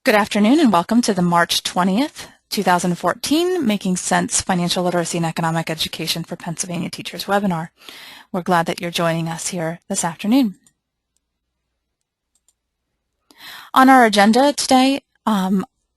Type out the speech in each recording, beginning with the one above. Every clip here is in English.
Good afternoon and welcome to the March 20th, 2014 Making Sense Financial Literacy and Economic Education for Pennsylvania Teachers webinar. We're glad that you're joining us here this afternoon. On our agenda today,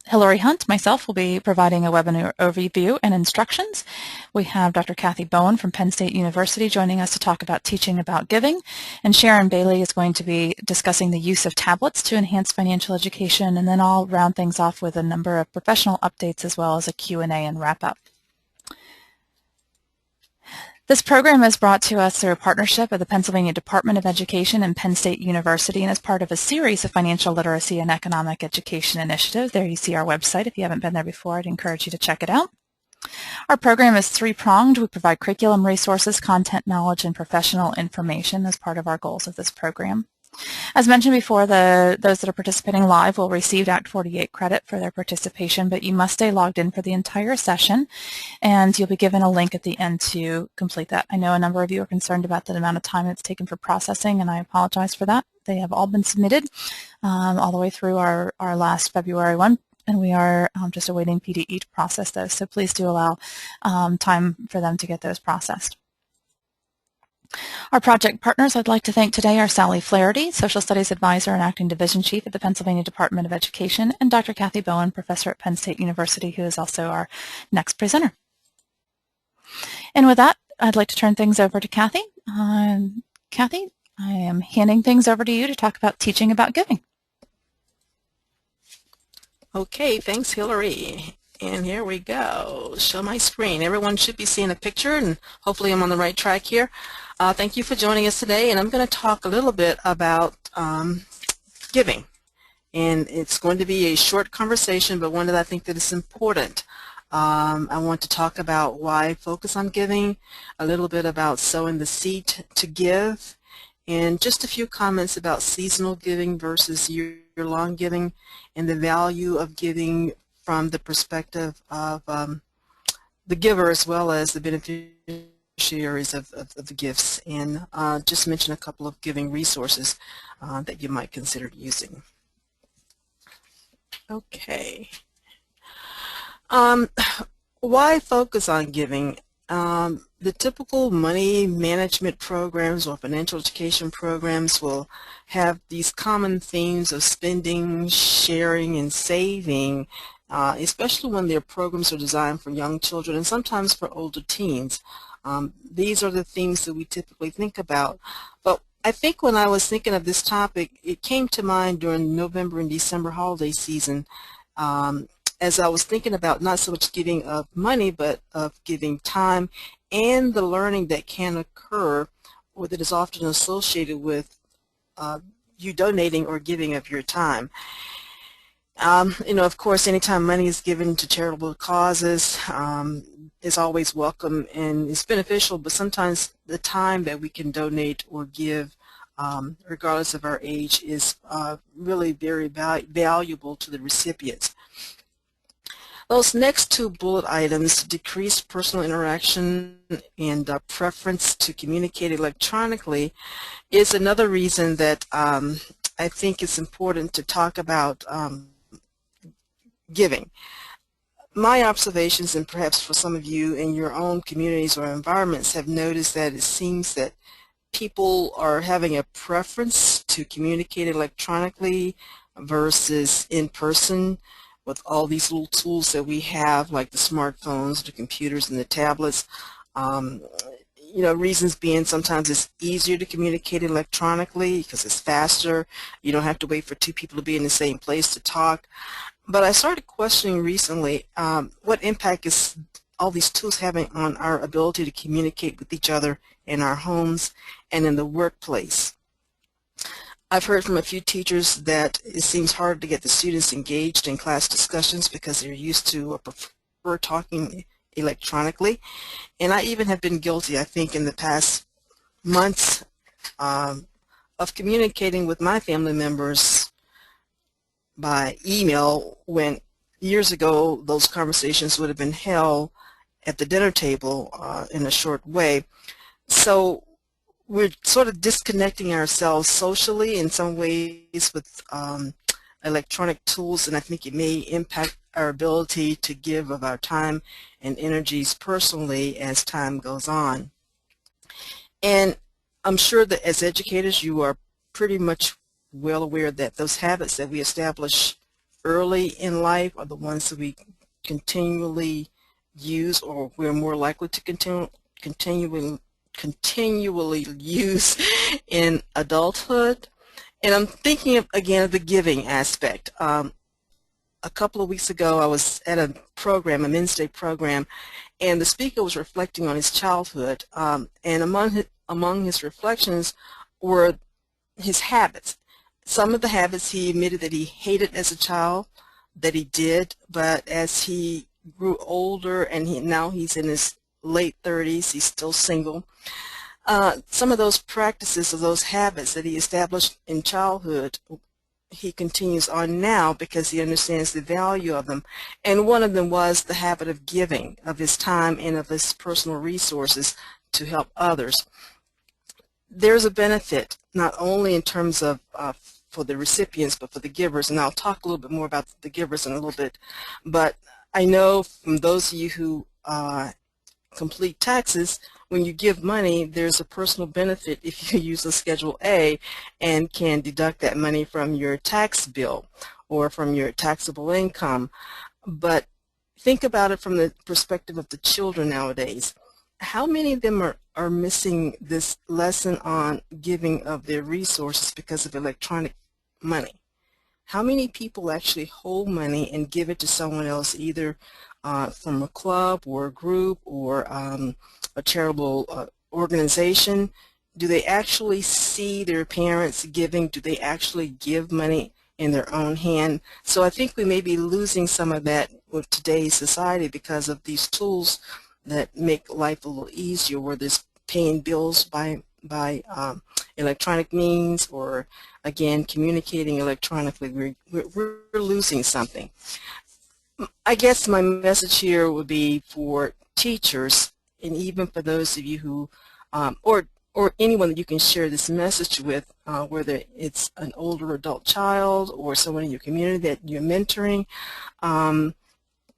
Hilary Hunt, myself, will be providing a webinar overview and instructions. We have Dr. Cathy Bowen from Penn State University joining us to talk about teaching about giving, and Sharon Baillie is going to be discussing the use of tablets to enhance financial education, and then I'll round things off with a number of professional updates as well as a Q&A and wrap-up. This program is brought to us through a partnership of the Pennsylvania Department of Education and Penn State University and is part of a series of financial literacy and economic education initiatives. There you see our website. If you haven't been there before, I'd encourage you to check it out. Our program is three-pronged. We provide curriculum resources, content knowledge, and professional information as part of our goals of this program. As mentioned before, those that are participating live will receive Act 48 credit for their participation, but you must stay logged in for the entire session, and you'll be given a link at the end to complete that. I know a number of you are concerned about the amount of time it's taken for processing, and I apologize for that. They have all been submitted all the way through our last February one, and we are just awaiting PDE to process those, so please do allow time for them to get those processed. Our project partners I'd like to thank today are Sally Flaherty, Social Studies Advisor and Acting Division Chief at the Pennsylvania Department of Education, and Dr. Cathy Bowen, Professor at Penn State University, who is also our next presenter. And with that, I'd like to turn things over to Cathy. Cathy, I am handing things over to you to talk about teaching about giving. Okay, thanks, Hilary. And here we go. Show my screen. Everyone should be seeing a picture, and hopefully I'm on the right track here. Thank you for joining us today, and I'm going to talk a little bit about giving. And it's going to be a short conversation, but one that I think that is important. I want to talk about why focus on giving, a little bit about sowing the seed to give, and just a few comments about seasonal giving versus year-long giving, and the value of giving from the perspective of the giver as well as the beneficiaries of the gifts, and just mention a couple of giving resources that you might consider using. Okay. Why focus on giving? The typical money management programs or financial education programs will have these common themes of spending, sharing, and saving, especially when their programs are designed for young children and sometimes for older teens. These are the themes that we typically think about. But I think when I was thinking of this topic, it came to mind during November and December holiday season as I was thinking about not so much giving of money, but of giving time and the learning that can occur or that is often associated with you donating or giving of your time. You know, of course, anytime money is given to charitable causes is always welcome and it's beneficial, but sometimes the time that we can donate or give, regardless of our age, is really very valuable to the recipients. Those next two bullet items, decreased personal interaction and preference to communicate electronically, is another reason that I think it's important to talk about giving. My observations, and perhaps for some of you in your own communities or environments, have noticed that it seems that people are having a preference to communicate electronically versus in person with all these little tools that we have, like the smartphones, the computers, and the tablets. You know, reasons being sometimes it's easier to communicate electronically because it's faster. You don't have to wait for two people to be in the same place to talk. But I started questioning recently what impact is all these tools having on our ability to communicate with each other in our homes and in the workplace. I've heard from a few teachers that it seems hard to get the students engaged in class discussions because they're used to or prefer talking electronically. And I even have been guilty, I think, in the past months of communicating with my family members by email when years ago those conversations would have been held at the dinner table in a short way. So we're sort of disconnecting ourselves socially in some ways with electronic tools, and I think it may impact our ability to give of our time and energies personally as time goes on. And I'm sure that as educators you are pretty much well aware that those habits that we establish early in life are the ones that we continually use, or we're more likely to continually use in adulthood. And I'm thinking of, again, of the giving aspect. A couple of weeks ago I was at a program, a men's day program, and the speaker was reflecting on his childhood, and among his reflections were his habits. Some of the habits he admitted that he hated as a child, that he did, but as he grew older and now he's in his late 30s, he's still single. Some of those practices or those habits that he established in childhood, he continues on now because he understands the value of them. And one of them was the habit of giving of his time and of his personal resources to help others. There's a benefit not only in terms of for the recipients but for the givers, and I'll talk a little bit more about the givers in a little bit. But I know from those of you who complete taxes, when you give money, there's a personal benefit if you use a Schedule A and can deduct that money from your tax bill or from your taxable income. But think about it from the perspective of the children nowadays. How many of them are missing this lesson on giving of their resources because of electronic money? How many people actually hold money and give it to someone else, either from a club or a group or a charitable organization? Do they actually see their parents giving? Do they actually give money in their own hand? So I think we may be losing some of that with today's society because of these tools that make life a little easier, whether it's paying bills by electronic means or, again, communicating electronically. We're losing something. I guess my message here would be for teachers, and even for those of you who, or anyone that you can share this message with, whether it's an older adult child or someone in your community that you're mentoring.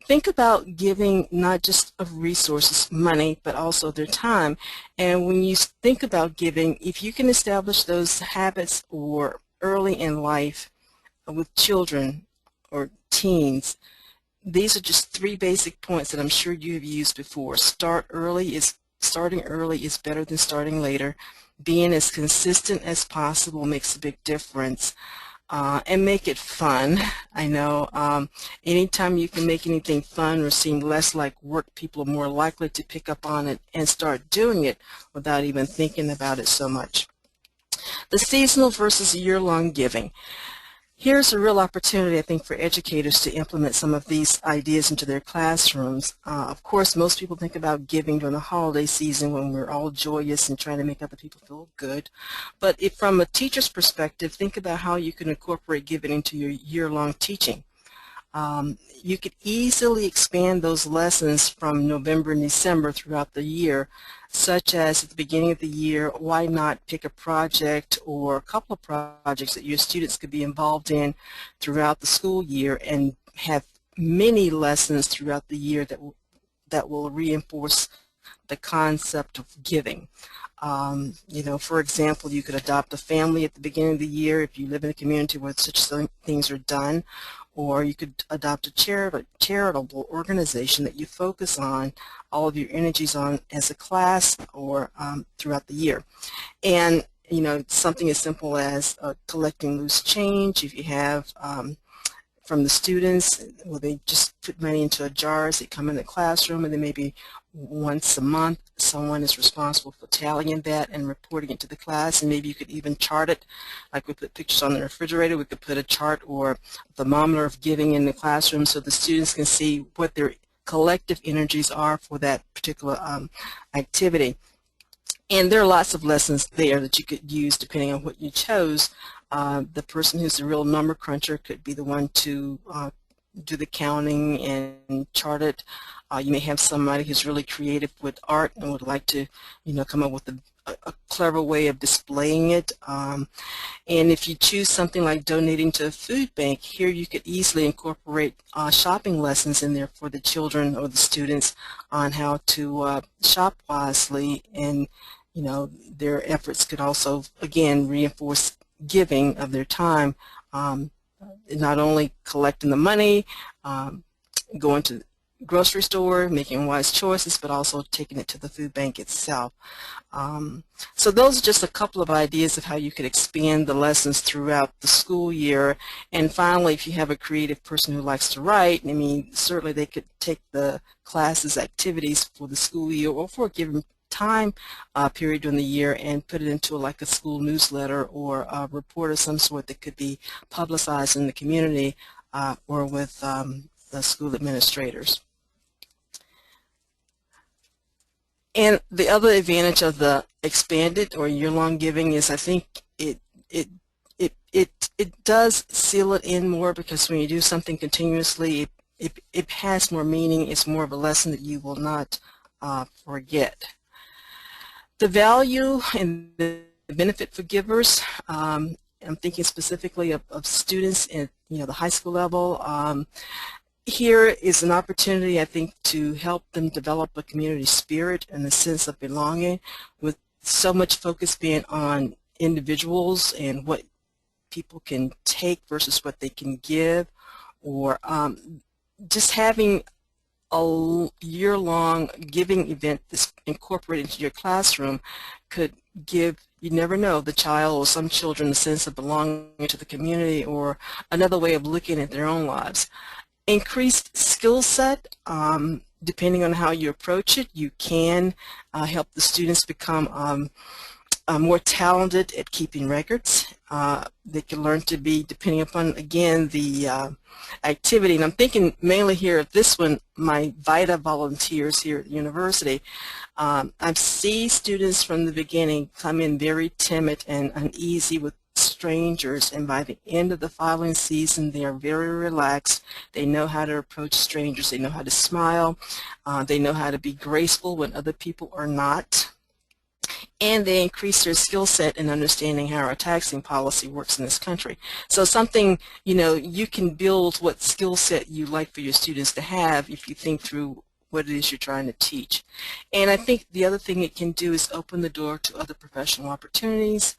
Think about giving not just of resources, money, but also their time. And when you think about giving, if you can establish those habits or early in life with children or teens, these are just 3 basic points that I'm sure you have used before. Starting early is better than starting later. Being as consistent as possible makes a big difference. And make it fun. I know anytime you can make anything fun or seem less like work, people are more likely to pick up on it and start doing it without even thinking about it so much. The seasonal versus year-long giving. Here's a real opportunity, I think, for educators to implement some of these ideas into their classrooms. Of course, most people think about giving during the holiday season when we're all joyous and trying to make other people feel good. But if from a teacher's perspective, think about how you can incorporate giving into your year-long teaching. You could easily expand those lessons from November and December throughout the year, such as at the beginning of the year, why not pick a project or a couple of projects that your students could be involved in throughout the school year and have many lessons throughout the year that will reinforce the concept of giving. You know, for example, you could adopt a family at the beginning of the year if you live in a community where such things are done, or you could adopt a charitable organization that you focus on all of your energies on as a class or throughout the year. And, you know, something as simple as collecting loose change. If you have from the students, well, they just put money into a jar as they come in the classroom, and then maybe once a month someone is responsible for tallying that and reporting it to the class. And maybe you could even chart it, like we put pictures on the refrigerator. We could put a chart or a thermometer of giving in the classroom so the students can see what their collective energies are for that particular activity. And there are lots of lessons there that you could use depending on what you chose. The person who's the real number cruncher could be the one to do the counting and chart it. You may have somebody who's really creative with art and would like to, you know, come up with a clever way of displaying it. And if you choose something like donating to a food bank, here you could easily incorporate shopping lessons in there for the children or the students on how to shop wisely, and their efforts could also again reinforce giving of their time, not only collecting the money, going to the grocery store, making wise choices, but also taking it to the food bank itself. So those are just a couple of ideas of how you could expand the lessons throughout the school year. And finally, if you have a creative person who likes to write, I mean, certainly they could take the classes activities for the school year or for a given time period during the year and put it into like a school newsletter or a report of some sort that could be publicized in the community or with the school administrators. And the other advantage of the expanded or year-long giving is I think it does seal it in more, because when you do something continuously, it has more meaning. It's more of a lesson that you will not forget. The value and the benefit for givers, I'm thinking specifically of students at the high school level. Here is an opportunity, I think, to help them develop a community spirit and a sense of belonging, with so much focus being on individuals and what people can take versus what they can give, or just having a year-long giving event that's incorporated into your classroom could give, you never know, the child or some children a sense of belonging to the community or another way of looking at their own lives. Increased skill set, depending on how you approach it, you can help the students become more talented at keeping records. They can learn to be, depending upon, again, the activity. And I'm thinking mainly here of this one, my VITA volunteers here at the university. I see students from the beginning come in very timid and uneasy with strangers, and by the end of the following season they are very relaxed. They know how to approach strangers, they know how to smile, they know how to be graceful when other people are not, and they increase their skill set in understanding how our taxing policy works in this country. So something, you can build what skill set you like for your students to have if you think through what it is you're trying to teach. And I think the other thing it can do is open the door to other professional opportunities,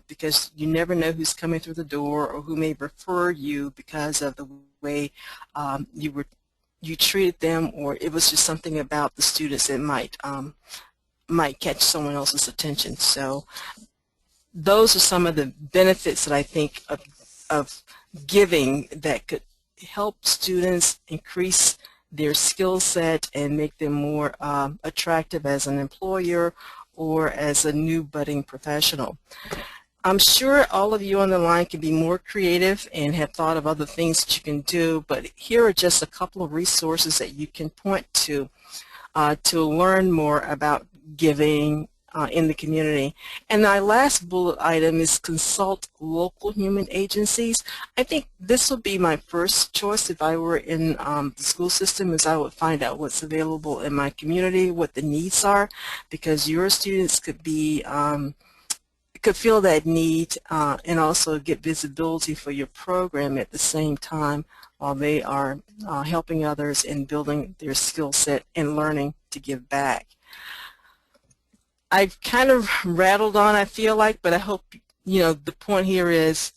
because you never know who's coming through the door or who may refer you because of the way you treated them, or it was just something about the students that might catch someone else's attention. So those are some of the benefits that I think of giving that could help students increase their skill set and make them more attractive as an employer or as a new budding professional. I'm sure all of you on the line can be more creative and have thought of other things that you can do, but here are just a couple of resources that you can point to learn more about giving in the community. And my last bullet item is consult local human agencies. I think this would be my first choice if I were in the school system, is I would find out what's available in my community, what the needs are, because your students could be could feel that need and also get visibility for your program at the same time while they are helping others and building their skill set and learning to give back. I've kind of rattled on, I feel like, but I hope, the point here is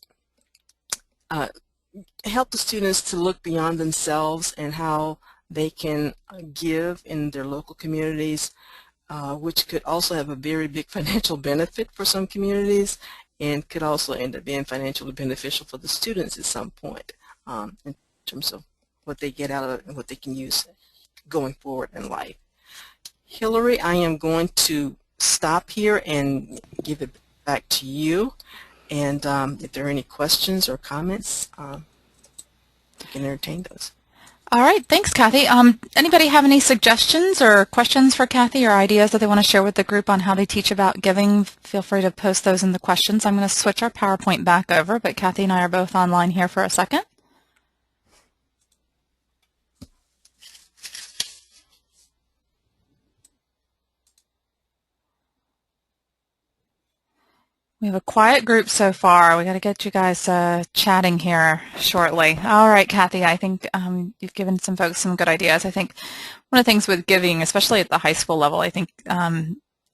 help the students to look beyond themselves and how they can give in their local communities, which could also have a very big financial benefit for some communities and could also end up being financially beneficial for the students at some point in terms of what they get out of it and what they can use going forward in life. Hilary, I am going to stop here and give it back to you. And if there are any questions or comments, you can entertain those. All right, thanks, Cathy. Anybody have any suggestions or questions for Cathy or ideas that they want to share with the group on how they teach about giving? Feel free to post those in the questions. I'm going to switch our PowerPoint back over, but Cathy and I are both online here for a second. We have a quiet group so far. We got to get you guys chatting here shortly. All right, Cathy, I think you've given some folks some good ideas. I think one of the things with giving, especially at the high school level, I think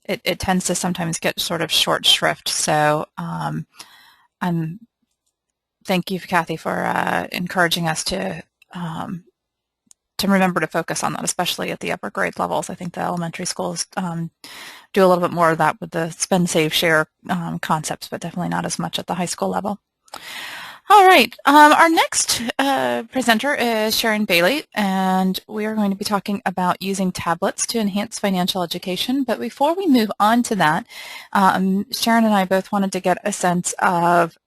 it tends to sometimes get sort of short shrift. So thank you, Cathy, for encouraging us to remember to focus on that, especially at the upper grade levels. I think the elementary schools do a little bit more of that with the spend, save, share concepts, but definitely not as much at the high school level. All right, our next presenter is Sharon Baillie, and we are going to be talking about using tablets to enhance financial education. But before we move on to that, Sharon and I both wanted to get a sense of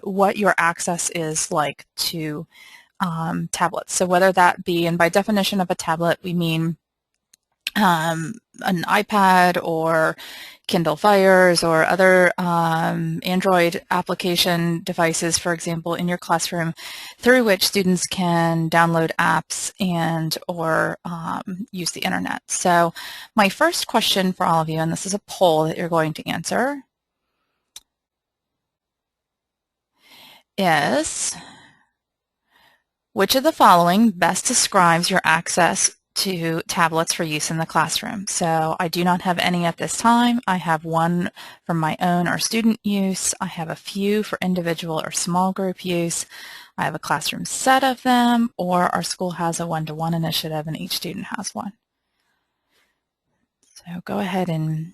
what your access is like to tablets. So whether that be, and by definition of a tablet, we mean an iPad or Kindle Fires or other Android application devices, for example, in your classroom, through which students can download apps and or use the internet. So my first question for all of you, and this is a poll that you're going to answer, is which of the following best describes your access to tablets for use in the classroom? So I do not have any at this time. I have one for my own or student use. I have a few for individual or small group use. I have a classroom set of them, or our school has a one-to-one initiative and each student has one. So go ahead and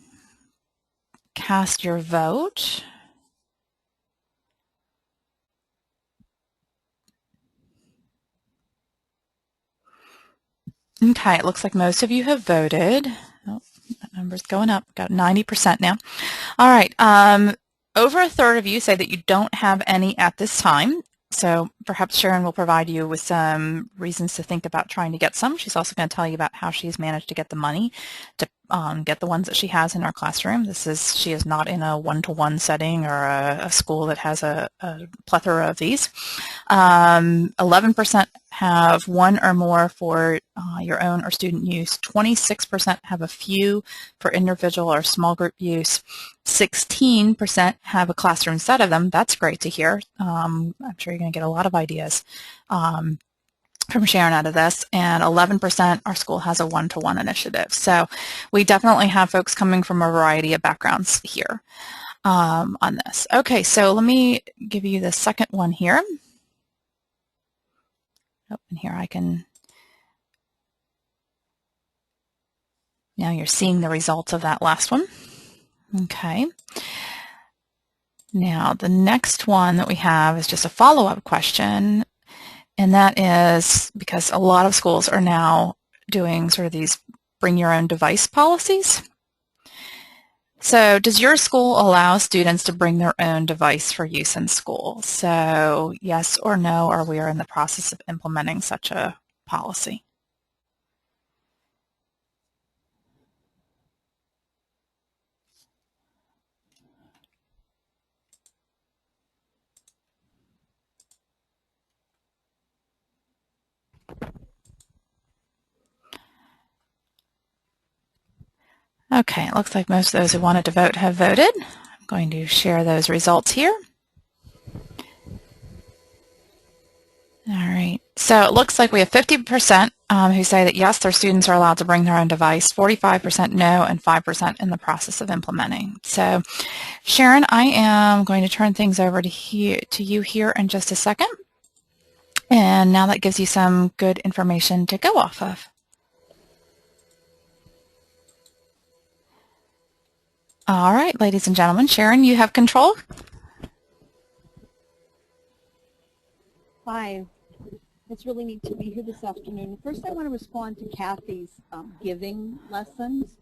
cast your vote. Okay, it looks like most of you have voted. Oh, that number's going up. Got 90% now. All right. Over a third of you say that you don't have any at this time. So perhaps Sharon will provide you with some reasons to think about trying to get some. She's also going to tell you about how she's managed to get the money to get the ones that she has in her classroom. She is not in a one-to-one setting or a school that has a plethora of these. 11% have one or more for your own or student use. 26% have a few for individual or small group use. 16% have a classroom set of them. That's great to hear. I'm sure you're going to get a lot of ideas from Sharon out of this. And 11% our school has a one-to-one initiative. So we definitely have folks coming from a variety of backgrounds here on this. Okay, so let me give you the second one here. Oh, and here I can, now you're seeing the results of that last one. Okay. Now the next one that we have is just a follow-up question, and that is because a lot of schools are now doing sort of these bring your own device policies. So does your school allow students to bring their own device for use in school? So yes or no, or we are in the process of implementing such a policy. Okay, it looks like most of those who wanted to vote have voted. I'm going to share those results here. All right, so it looks like we have 50% who say that yes, their students are allowed to bring their own device, 45% no, and 5% in the process of implementing. So Sharon, I am going to turn things over to you here in just a second. And now that gives you some good information to go off of. All right, ladies and gentlemen, Sharon, you have control. Hi, it's really neat to be here this afternoon. First, I want to respond to Cathy's giving lessons.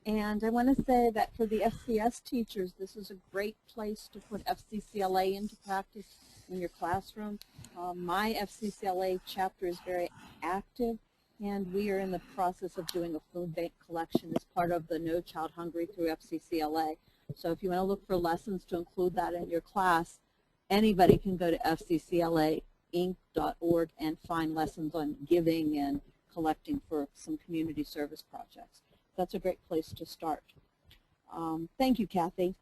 And I want to say that for the FCS teachers, this is a great place to put FCCLA into practice in your classroom. My FCCLA chapter is very active, and we are in the process of doing a food bank collection as part of the No Child Hungry through FCCLA. So if you want to look for lessons to include that in your class, anybody can go to fcclainc.org and find lessons on giving and collecting for some community service projects. That's a great place to start. Thank you, Cathy.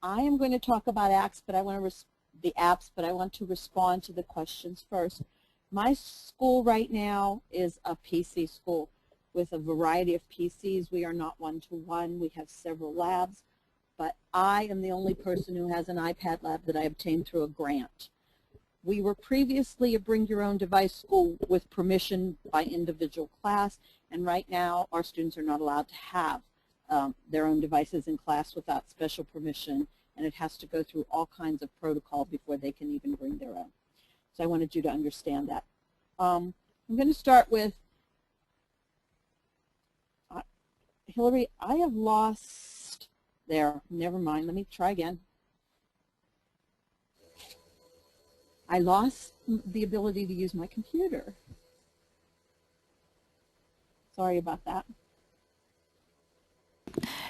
I am going to talk about apps, but I want to respond to the questions first. My school right now is a PC school with a variety of PCs. We are not one-to-one. We have several labs, but I am the only person who has an iPad lab that I obtained through a grant. We were previously a bring-your-own-device school with permission by individual class, and right now our students are not allowed to have their own devices in class without special permission, and it has to go through all kinds of protocol before they can even bring their own. So I wanted you to understand that. I'm going to start with Hilary. I have lost there. Never mind. Let me try again. I lost the ability to use my computer. Sorry about that.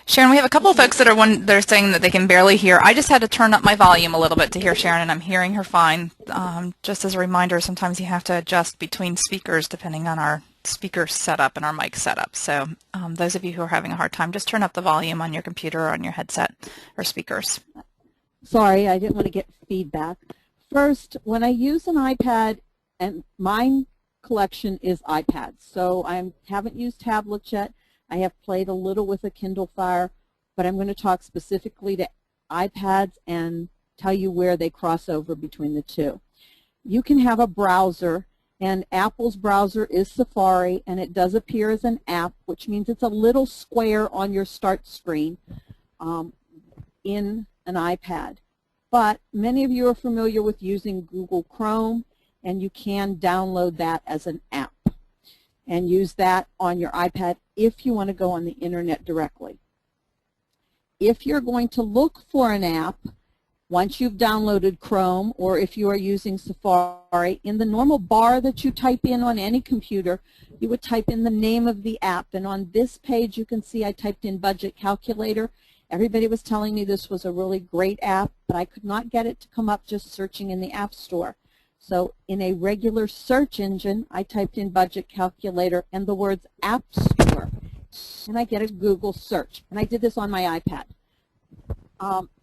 Sharon, we have a couple of folks that are saying that they can barely hear. I just had to turn up my volume a little bit to hear Sharon, and I'm hearing her fine. Just as a reminder, sometimes you have to adjust between speakers depending on our speaker setup and our mic setup. So those of you who are having a hard time, just turn up the volume on your computer or on your headset or speakers. Sorry, I didn't want to get feedback. First, when I use an iPad, and my collection is iPads, so I haven't used tablets yet. I have played a little with a Kindle Fire, but I'm going to talk specifically to iPads and tell you where they cross over between the two. You can have a browser, and Apple's browser is Safari, and it does appear as an app, which means it's a little square on your start screen in an iPad. But many of you are familiar with using Google Chrome, and you can download that as an app and use that on your iPad if you want to go on the internet directly. If you're going to look for an app, once you've downloaded Chrome, or if you are using Safari, in the normal bar that you type in on any computer, you would type in the name of the app. And on this page you can see I typed in Budget Calculator. Everybody was telling me this was a really great app, but I could not get it to come up just searching in the App Store. So in a regular search engine, I typed in Budget Calculator and the words App Store, and I get a Google search. And I did this on my iPad.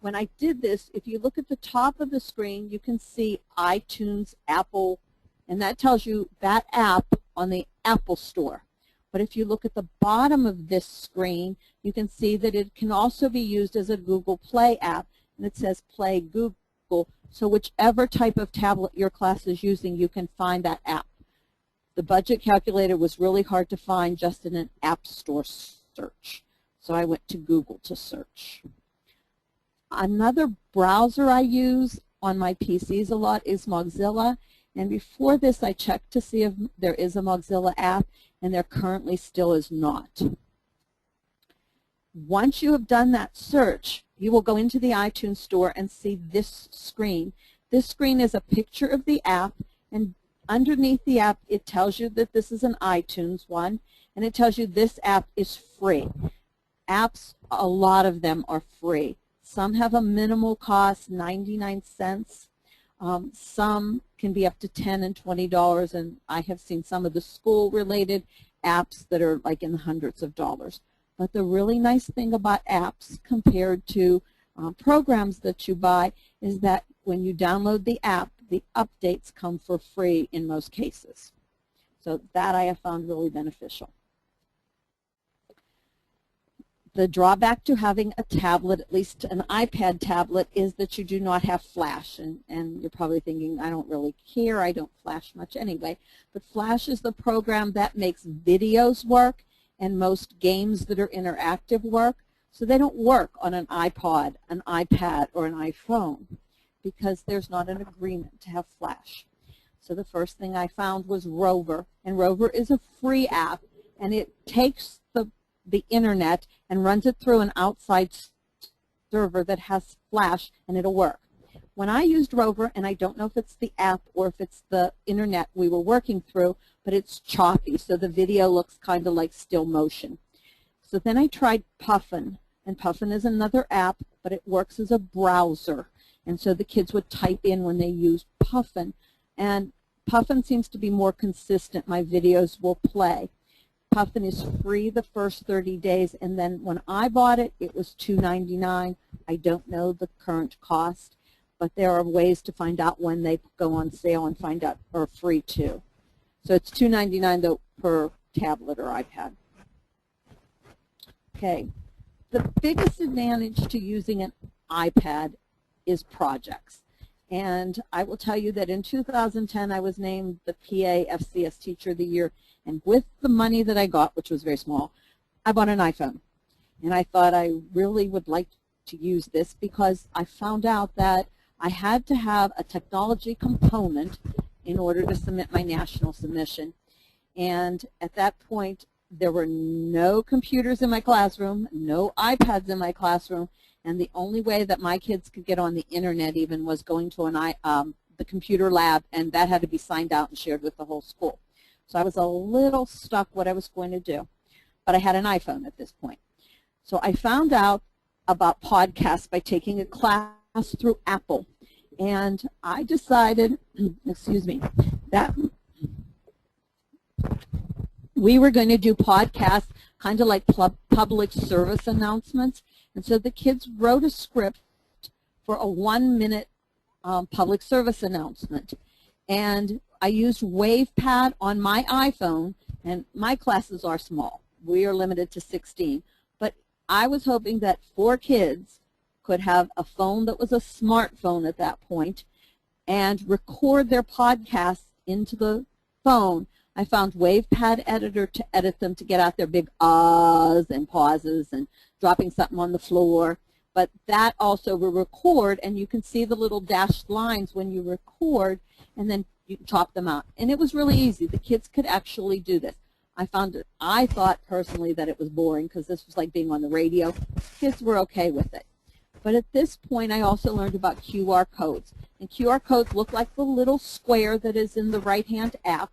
When I did this, if you look at the top of the screen, you can see iTunes, Apple, and that tells you that app on the Apple Store. But if you look at the bottom of this screen, you can see that it can also be used as a Google Play app, and it says Play Google. So whichever type of tablet your class is using, you can find that app. The Budget Calculator was really hard to find just in an App Store search, so I went to Google to search. Another browser I use on my PCs a lot is Mozilla, and before this I checked to see if there is a Mozilla app, and there currently still is not. Once you have done that search, you will go into the iTunes Store and see this screen. This screen is a picture of the app, and underneath the app it tells you that this is an iTunes one, and it tells you this app is free. Apps, a lot of them are free. Some have a minimal cost, 99 cents. Some can be up to $10 and $20, and I have seen some of the school-related apps that are like in the hundreds of dollars. But the really nice thing about apps compared to programs that you buy is that when you download the app, the updates come for free in most cases. So that I have found really beneficial. The drawback to having a tablet, at least an iPad tablet, is that you do not have Flash. And you're probably thinking, I don't really care, I don't Flash much anyway. But Flash is the program that makes videos work and most games that are interactive work. So they don't work on an iPod, an iPad, or an iPhone because there's not an agreement to have Flash. So the first thing I found was Rover. And Rover is a free app, and it takes the internet and runs it through an outside server that has Flash, and it'll work. When I used Rover, and I don't know if it's the app or if it's the internet we were working through, but it's choppy, so the video looks kind of like still motion. So then I tried Puffin, and Puffin is another app, but it works as a browser. And so the kids would type in when they use Puffin, and Puffin seems to be more consistent. My videos will play. Puffin is free the first 30 days, and then when I bought it, it was $2.99. I don't know the current cost, but there are ways to find out when they go on sale and find out, or free too. So it's $2.99 though per tablet or iPad. Okay, the biggest advantage to using an iPad is projects. And I will tell you that in 2010 I was named the PA FCS Teacher of the Year, and with the money that I got, which was very small, I bought an iPhone. And I thought I really would like to use this because I found out that I had to have a technology component in order to submit my national submission. And at that point, there were no computers in my classroom, no iPads in my classroom, and the only way that my kids could get on the internet even was going to the computer lab, and that had to be signed out and shared with the whole school. So I was a little stuck what I was going to do, but I had an iPhone at this point. So I found out about podcasts by taking a class through Apple, and I decided, excuse me, that we were going to do podcasts kind of like public service announcements. And so the kids wrote a script for a 1-minute public service announcement. And I used WavePad on my iPhone, and my classes are small. We are limited to 16. But I was hoping that 4 kids could have a phone that was a smartphone at that point and record their podcasts into the phone. I found WavePad Editor to edit them, to get out their big ahs and pauses and dropping something on the floor. But that also will record, and you can see the little dashed lines when you record, and then you can chop them out. And it was really easy. The kids could actually do this. I thought personally that it was boring because this was like being on the radio. Kids were okay with it. But at this point, I also learned about QR codes. And QR codes look like the little square that is in the right-hand app.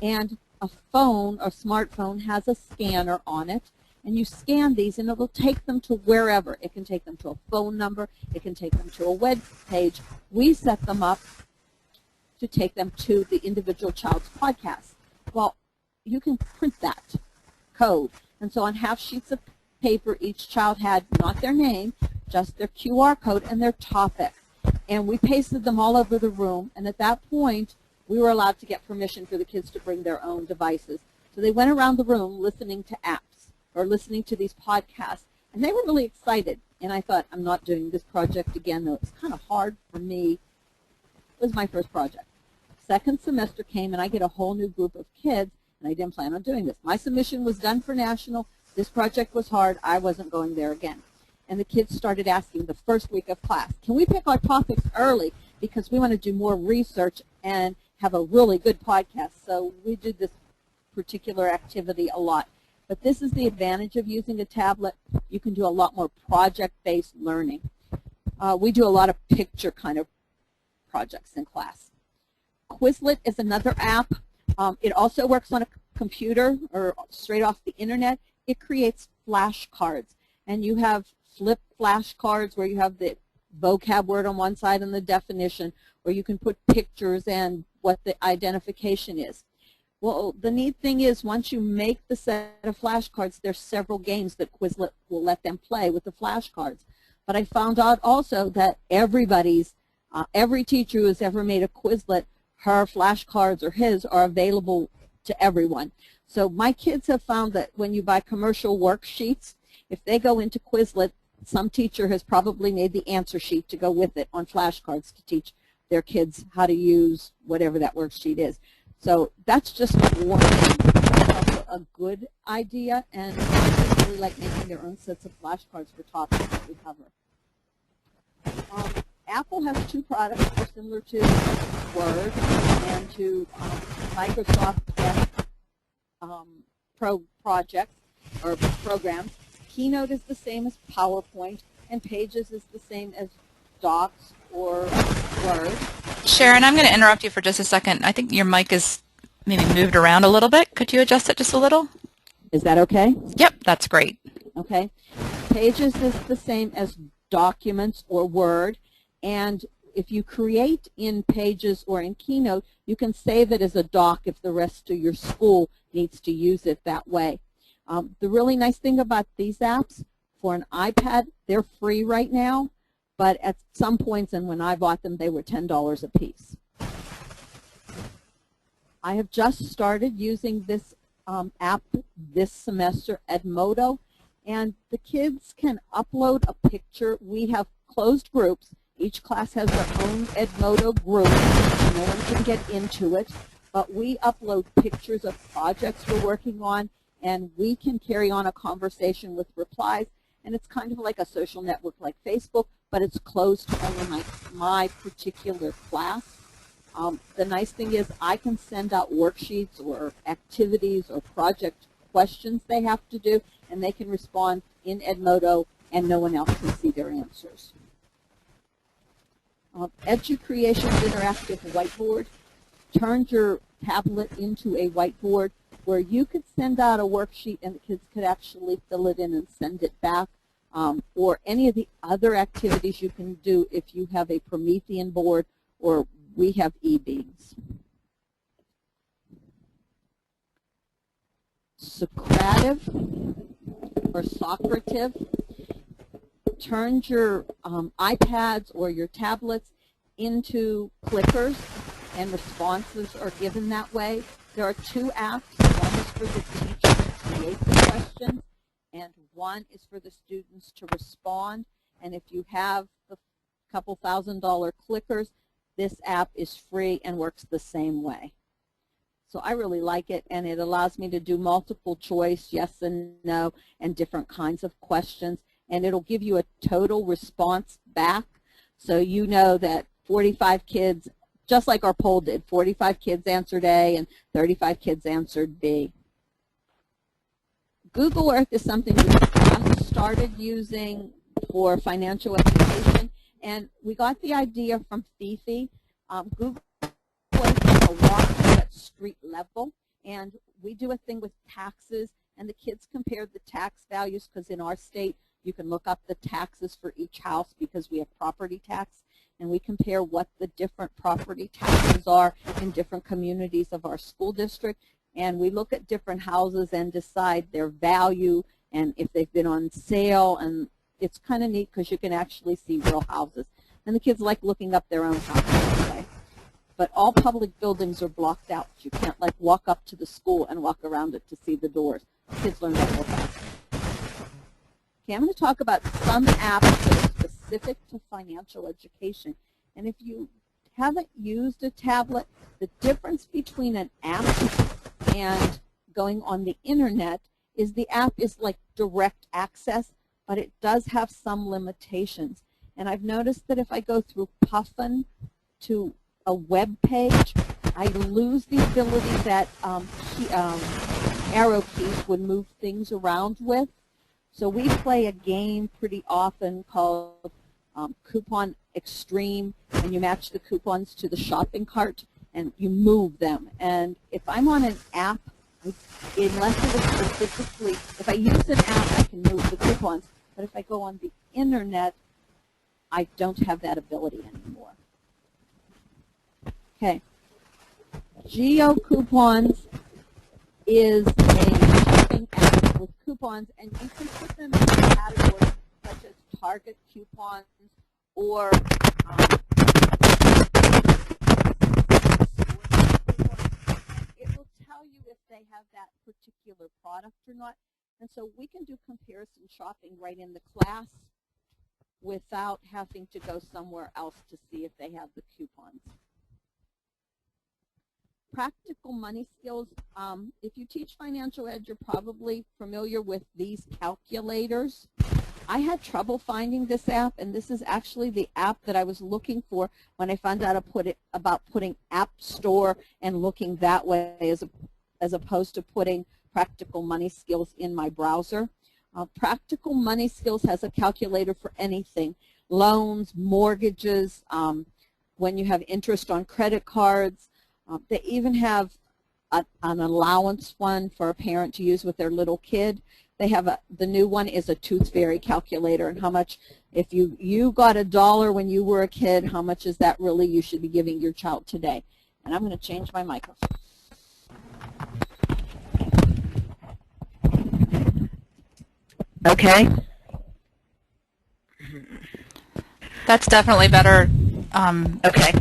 And a phone or smartphone has a scanner on it, and you scan these and it'll take them to wherever. It can take them to a phone number, it can take them to a web page. We set them up to take them to the individual child's podcast. Well, you can print that code, and so on half sheets of paper each child had not their name, just their QR code and their topic. And we pasted them all over the room, and at that point we were allowed to get permission for the kids to bring their own devices. So they went around the room listening to apps or listening to these podcasts, and they were really excited. And I thought, I'm not doing this project again, though it's kind of hard for me. It was my first project. Second semester came, and I get a whole new group of kids, and I didn't plan on doing this. My submission was done for national. This project was hard. I wasn't going there again. And the kids started asking the first week of class, can we pick our topics early because we want to do more research and have a really good podcast. So we did this particular activity a lot. But this is the advantage of using a tablet. You can do a lot more project-based learning. We do a lot of picture kind of projects in class. Quizlet is another app. It also works on a computer or straight off the internet. It creates flashcards, and you have flip flashcards where you have the vocab word on one side and the definition, or you can put pictures and what the identification is. Well, the neat thing is once you make the set of flashcards, there's several games that Quizlet will let them play with the flashcards. But I found out also that every teacher who has ever made a Quizlet, her flashcards or his are available to everyone. So my kids have found that when you buy commercial worksheets, if they go into Quizlet, some teacher has probably made the answer sheet to go with it on flashcards to teach their kids how to use whatever that worksheet is. So that's just one thing. That's also a good idea, and I really like making their own sets of flashcards for topics that we cover. Apple has 2 products that are similar to Word and to Microsoft projects or programs. Keynote is the same as PowerPoint, and Pages is the same as Docs or Word. Sharon, I'm going to interrupt you for just a second. I think your mic is maybe moved around a little bit. Could you adjust it just a little? Is that okay? Yep, that's great. Okay. Pages is the same as Documents or Word, and if you create in Pages or in Keynote, you can save it as a doc if the rest of your school needs to use it that way. The really nice thing about these apps, for an iPad, they're free right now, but at some points, and when I bought them, they were $10 a piece. I have just started using this app this semester, Edmodo, and the kids can upload a picture. We have closed groups. Each class has their own Edmodo group. No one can get into it, but we upload pictures of projects we're working on, and we can carry on a conversation with replies, and it's kind of like a social network like Facebook, but it's closed to only my particular class. The nice thing is I can send out worksheets or activities or project questions they have to do, and they can respond in Edmodo, and no one else can see their answers. EduCreation's interactive whiteboard turns your tablet into a whiteboard where you could send out a worksheet and the kids could actually fill it in and send it back, or any of the other activities you can do if you have a Promethean board or we have e-beams. Socrative or Socrative turns your iPads or your tablets into clickers, and responses are given that way. There are two apps. One is for the teacher to create the questions, and one is for the students to respond. And if you have the couple $1,000 clickers, this app is free and works the same way. So I really like it, and it allows me to do multiple choice, yes and no, and different kinds of questions. And it'll give you a total response back, so you know that 45 kids, just like our poll did, 45 kids answered A and 35 kids answered B. Google Earth is something we just started using for financial education, and we got the idea from Fifi. Google Earth is a lot at street level, and we do a thing with taxes, and the kids compare the tax values, because in our state you can look up the taxes for each house because we have property tax, and we compare what the different property taxes are in different communities of our school district, and we look at different houses and decide their value and if they've been on sale, and it's kind of neat because you can actually see real houses. And the kids like looking up their own houses anyway. But all public buildings are blocked out. You can't like walk up to the school and walk around it to see the doors. Kids learn that real fast. Okay, I'm going to talk about some apps that are specific to financial education. And if you haven't used a tablet, the difference between an app and going on the internet is the app is like direct access, but it does have some limitations. And I've noticed that if I go through Puffin to a web page, I lose the ability that arrow keys would move things around with. So we play a game pretty often called Coupon Extreme, and you match the coupons to the shopping cart and you move them. And if I'm on an app, unless it is specifically, if I use an app, I can move the coupons. But if I go on the internet, I don't have that ability anymore. Okay. Geo Coupons is a shopping app with coupons, and you can put them in categories such as Target coupons or it will tell you if they have that particular product or not. And so we can do comparison shopping right in the class without having to go somewhere else to see if they have the coupons. Practical money skills. If you teach financial ed, you're probably familiar with these calculators. I had trouble finding this app, and this is actually the app that I was looking for when I found out about putting App Store and looking that way as opposed to putting Practical Money Skills in my browser. Practical Money Skills has a calculator for anything, loans, mortgages, when you have interest on credit cards. They even have an allowance fund for a parent to use with their little kid. they have the new one is a Tooth Fairy calculator, and how much, if you got $1 when you were a kid, how much is that really you should be giving your child today? And I'm going to change my microphone. Okay. That's definitely better. Okay.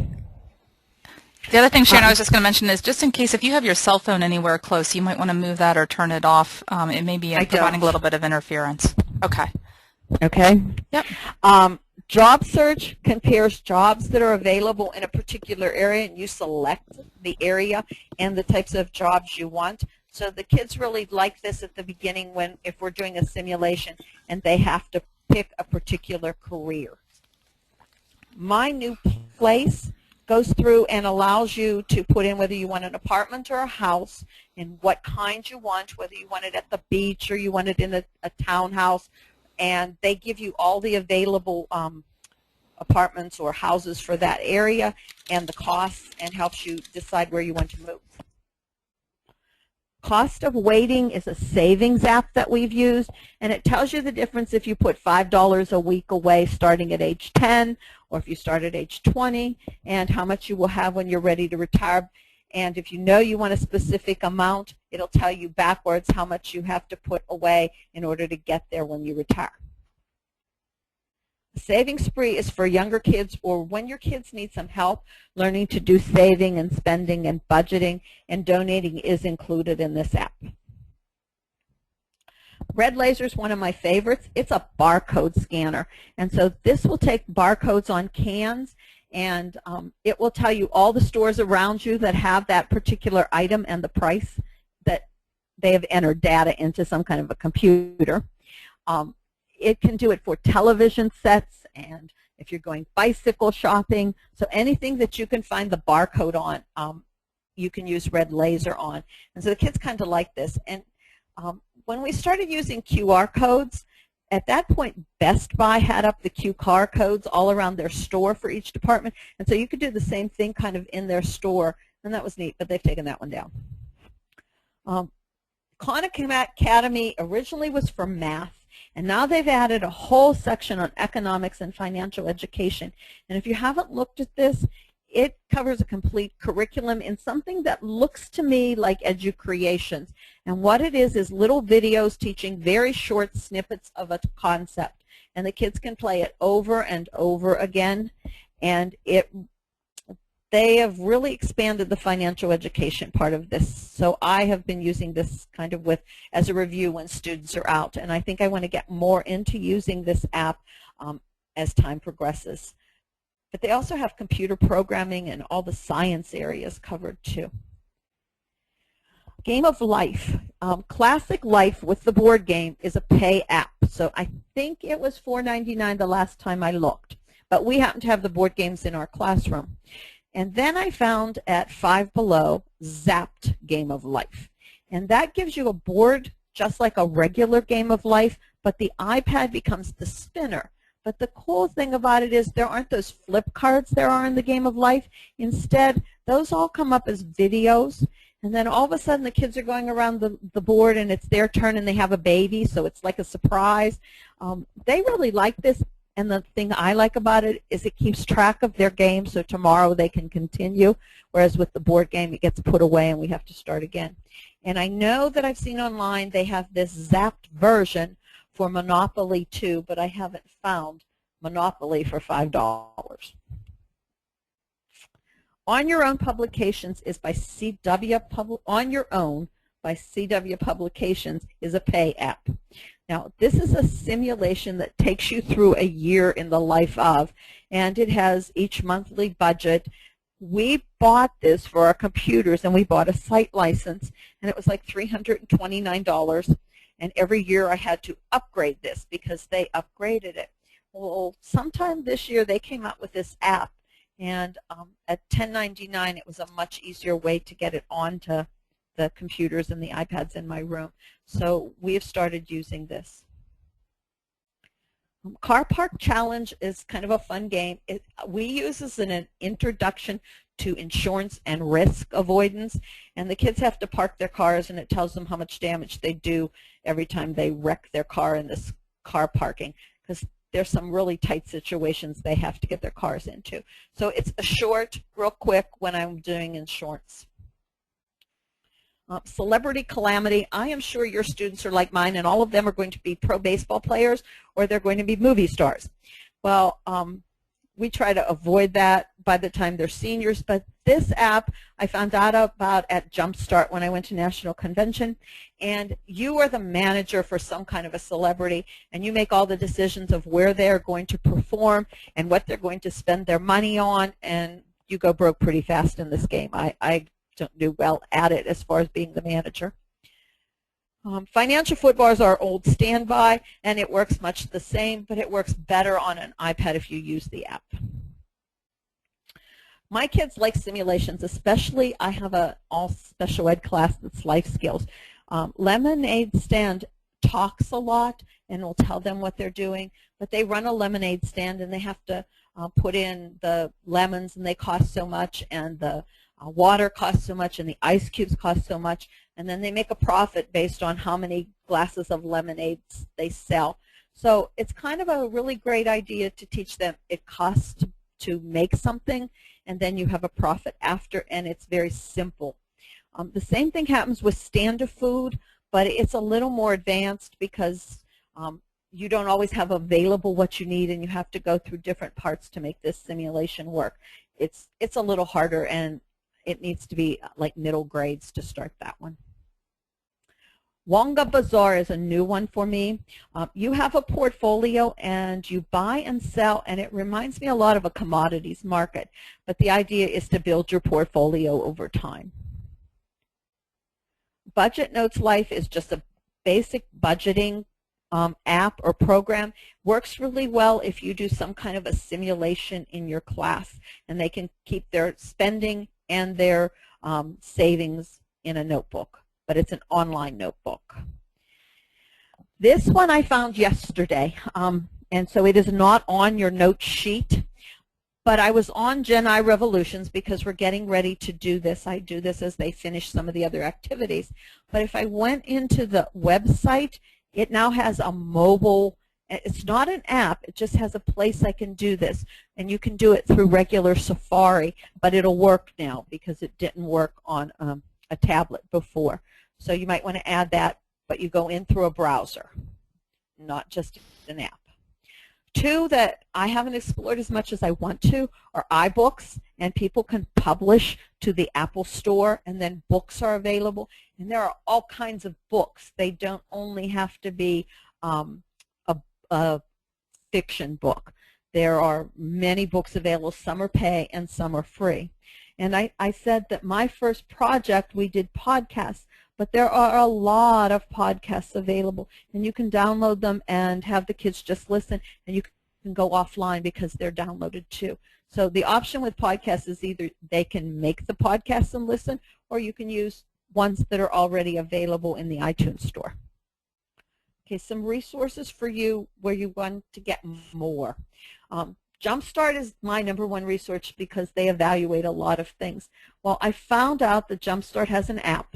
The other thing, Sharon, I was just going to mention is just in case if you have your cell phone anywhere close, you might want to move that or turn it off. It may be providing a little bit of interference. Okay. Okay. Yep. Job search compares jobs that are available in a particular area, and you select the area and the types of jobs you want. So the kids really like this at the beginning if we're doing a simulation and they have to pick a particular career. My New Place goes through and allows you to put in whether you want an apartment or a house and what kind you want, whether you want it at the beach or you want it in a townhouse, and they give you all the available apartments or houses for that area and the costs, and helps you decide where you want to move. Cost of Waiting is a savings app that we've used, and it tells you the difference if you put $5 a week away starting at age 10 or if you start at age 20, and how much you will have when you're ready to retire. And if you know you want a specific amount, it'll tell you backwards how much you have to put away in order to get there when you retire. Saving Spree is for younger kids, or when your kids need some help learning to do saving and spending and budgeting, and donating is included in this app. Red Laser is one of my favorites. It's a barcode scanner, and so this will take barcodes on cans, and it will tell you all the stores around you that have that particular item and the price that they have entered data into some kind of a computer. It can do it for television sets, and if you're going bicycle shopping, so anything that you can find the barcode on, you can use Red Laser on. And so the kids kind of like this. And when we started using QR codes, at that point Best Buy had up the QR codes all around their store for each department, and so you could do the same thing kind of in their store, and that was neat, but they've taken that one down. Khan Academy originally was for math, and now they've added a whole section on economics and financial education. And if you haven't looked at this, it covers a complete curriculum in something that looks to me like Educreations. And what it is little videos teaching very short snippets of a concept. And the kids can play it over and over again. And they have really expanded the financial education part of this. So I have been using this kind of as a review when students are out. And I think I want to get more into using this app as time progresses. But they also have computer programming and all the science areas covered too. Game of Life. Classic Life with the board game is a pay app. So I think it was $4.99 the last time I looked. But we happen to have the board games in our classroom. And then I found at Five Below Zapped Game of Life. And that gives you a board just like a regular Game of Life, but the iPad becomes the spinner. But the cool thing about it is there aren't those flip cards there are in the Game of Life. Instead, those all come up as videos. And then all of a sudden the kids are going around the board and it's their turn and they have a baby, so it's like a surprise. They really like this. And the thing I like about it is it keeps track of their game, so tomorrow they can continue, whereas with the board game it gets put away and we have to start again. And I know that I've seen online they have this zapped version for Monopoly too, but I haven't found Monopoly for $5. On Your Own Publications is by CW On Your Own by CW Publications is a pay app. Now, this is a simulation that takes you through a year in the life of, and it has each monthly budget. We bought this for our computers, and we bought a site license, and it was like $329, and every year I had to upgrade this because they upgraded it. Well, sometime this year they came out with this app, and at $10.99 it was a much easier way to get it onto the computers and the iPads in my room. So we have started using this. Car Park Challenge is kind of a fun game. We use this as an introduction to insurance and risk avoidance, and the kids have to park their cars, and it tells them how much damage they do every time they wreck their car in this car parking, because there's some really tight situations they have to get their cars into. So it's a short, real quick when I'm doing insurance. Celebrity calamity. I am sure your students are like mine, and all of them are going to be pro baseball players or they're going to be movie stars. Well, we try to avoid that by the time they're seniors, but this app I found out about at Jumpstart when I went to National Convention, and you are the manager for some kind of a celebrity, and you make all the decisions of where they're going to perform and what they're going to spend their money on, and you go broke pretty fast in this game. I don't do well at it as far as being the manager. Financial footballs are old standby, and it works much the same, but it works better on an iPad if you use the app. My kids like simulations, especially I have a all special ed class that's life skills. Lemonade Stand talks a lot and will tell them what they're doing, but they run a lemonade stand and they have to put in the lemons, and they cost so much, and the water costs so much, and the ice cubes cost so much, and then they make a profit based on how many glasses of lemonades they sell. So it's kind of a really great idea to teach them it costs to make something, and then you have a profit after, and it's very simple. The same thing happens with stand of food, but it's a little more advanced because you don't always have available what you need, and you have to go through different parts to make this simulation work. It's a little harder, and it needs to be like middle grades to start that one. Wonga Bazaar is a new one for me. You have a portfolio and you buy and sell, and it reminds me a lot of a commodities market, but the idea is to build your portfolio over time. Budget Notes Life is just a basic budgeting app or program. Works really well if you do some kind of a simulation in your class, and they can keep their spending and their savings in a notebook, but it's an online notebook. This one I found yesterday, and so it is not on your note sheet, but I was on Gen I Revolutions because we're getting ready to do this. I do this as they finish some of the other activities. But if I went into the website, it now has a mobile. It's not an app, it just has a place I can do this, and you can do it through regular Safari, but it'll work now because it didn't work on a tablet before. So you might want to add that, but you go in through a browser, not just an app. Two that I haven't explored as much as I want to are iBooks, and people can publish to the Apple Store, and then books are available, and there are all kinds of books. They don't only have to be a fiction book. There are many books available. Some are pay and some are free. And I said that my first project we did podcasts, but there are a lot of podcasts available, and you can download them and have the kids just listen, and you can go offline because they're downloaded too. So the option with podcasts is either they can make the podcasts and listen, or you can use ones that are already available in the iTunes store. Okay, some resources for you where you want to get more. Jumpstart is my #1 resource because they evaluate a lot of things. Well, I found out that Jumpstart has an app,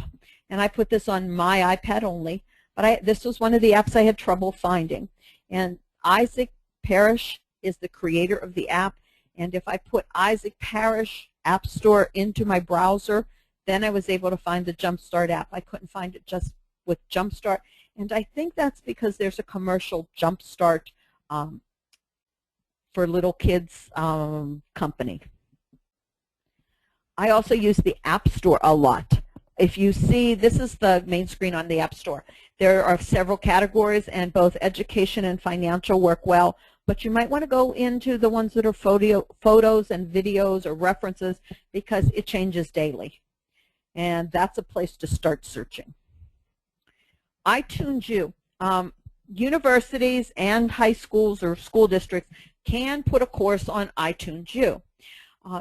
and I put this on my iPad only, but this was one of the apps I had trouble finding. And Isaac Parrish is the creator of the app, and if I put Isaac Parrish App Store into my browser, then I was able to find the Jumpstart app. I couldn't find it just with Jumpstart. And I think that's because there's a commercial Jumpstart for little kids company. I also use the App Store a lot. If you see, this is the main screen on the App Store. There are several categories, and both education and financial work well, but you might want to go into the ones that are photos and videos or references because it changes daily. And that's a place to start searching. iTunes U. Universities and high schools or school districts can put a course on iTunes U.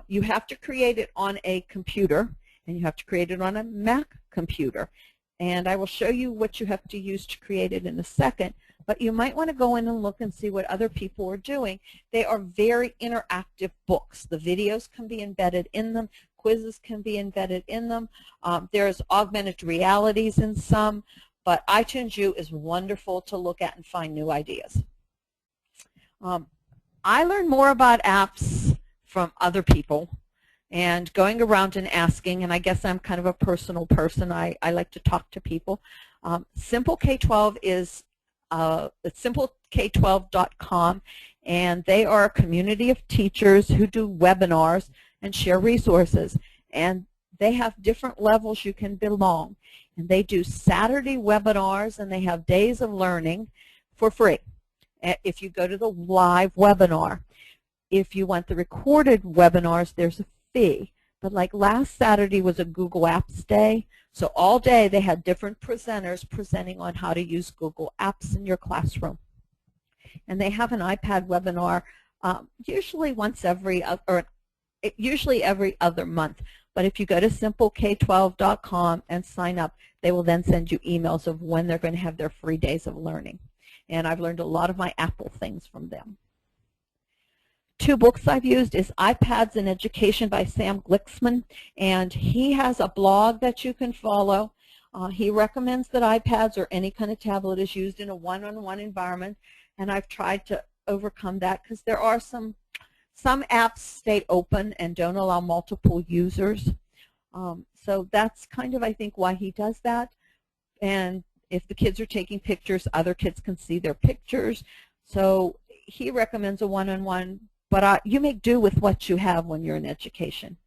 You have to create it on a computer, and you have to create it on a Mac computer. And I will show you what you have to use to create it in a second. but you might want to go in and look and see what other people are doing. They are very interactive books. The videos can be embedded in them. Quizzes can be embedded in them. There's augmented realities in some, but iTunes U is wonderful to look at and find new ideas. I learned more about apps from other people and going around and asking, and I guess I'm kind of a personal person. I like to talk to people. Simple K-12 is simpleK12.com, and they are a community of teachers who do webinars and share resources. And they have different levels you can belong. And they do Saturday webinars, and they have days of learning for free if you go to the live webinar. If you want the recorded webinars, there's a fee. But like last Saturday was a Google Apps Day, so all day they had different presenters presenting on how to use Google Apps in your classroom. And they have an iPad webinar usually every other month. But if you go to simpleK12.com and sign up, they will then send you emails of when they're going to have their free days of learning. And I've learned a lot of my Apple things from them. 2 books I've used is iPads in Education by Sam Glicksman, and he has a blog that you can follow. He recommends that iPads or any kind of tablet is used in a one-on-one environment, and I've tried to overcome that because there are some apps stay open and don't allow multiple users. So that's kind of, I think, why he does that. And if the kids are taking pictures, other kids can see their pictures. So he recommends a one-on-one, but you make do with what you have when you're in education.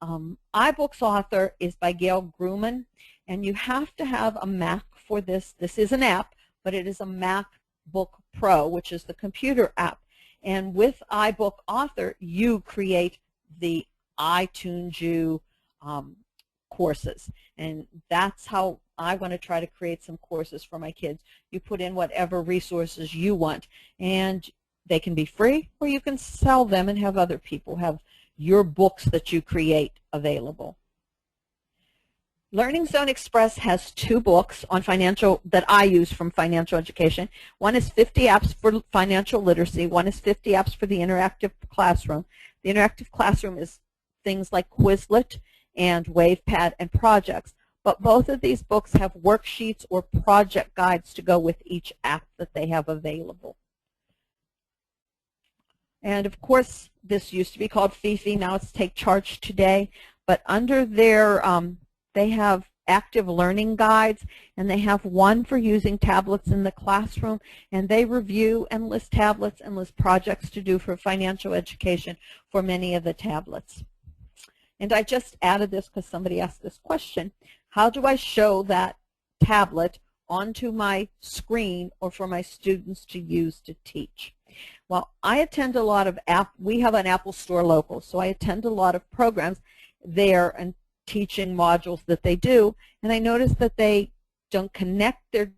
iBooks Author is by Gail Grumman, and you have to have a Mac for this. This is an app, but it is a MacBook Pro, which is the computer app. And with iBook Author, you create the iTunes U courses. And that's how I want to try to create some courses for my kids. You put in whatever resources you want, and they can be free, or you can sell them and have other people have your books that you create available. Learning Zone Express has 2 books on financial that I use from financial education. One is 50 apps for financial literacy. One is 50 apps for the interactive classroom. The interactive classroom is things like Quizlet and WavePad and projects. But both of these books have worksheets or project guides to go with each app that they have available. And of course, this used to be called Fifi. Now it's Take Charge Today. But under their they have active learning guides, and they have one for using tablets in the classroom, and they review and list tablets and list projects to do for financial education for many of the tablets. And I just added this because somebody asked this question. How do I show that tablet onto my screen or for my students to use to teach? Well, I attend a lot of we have an Apple Store local, so I attend a lot of programs there and teaching modules that they do, and I noticed that they don't connect their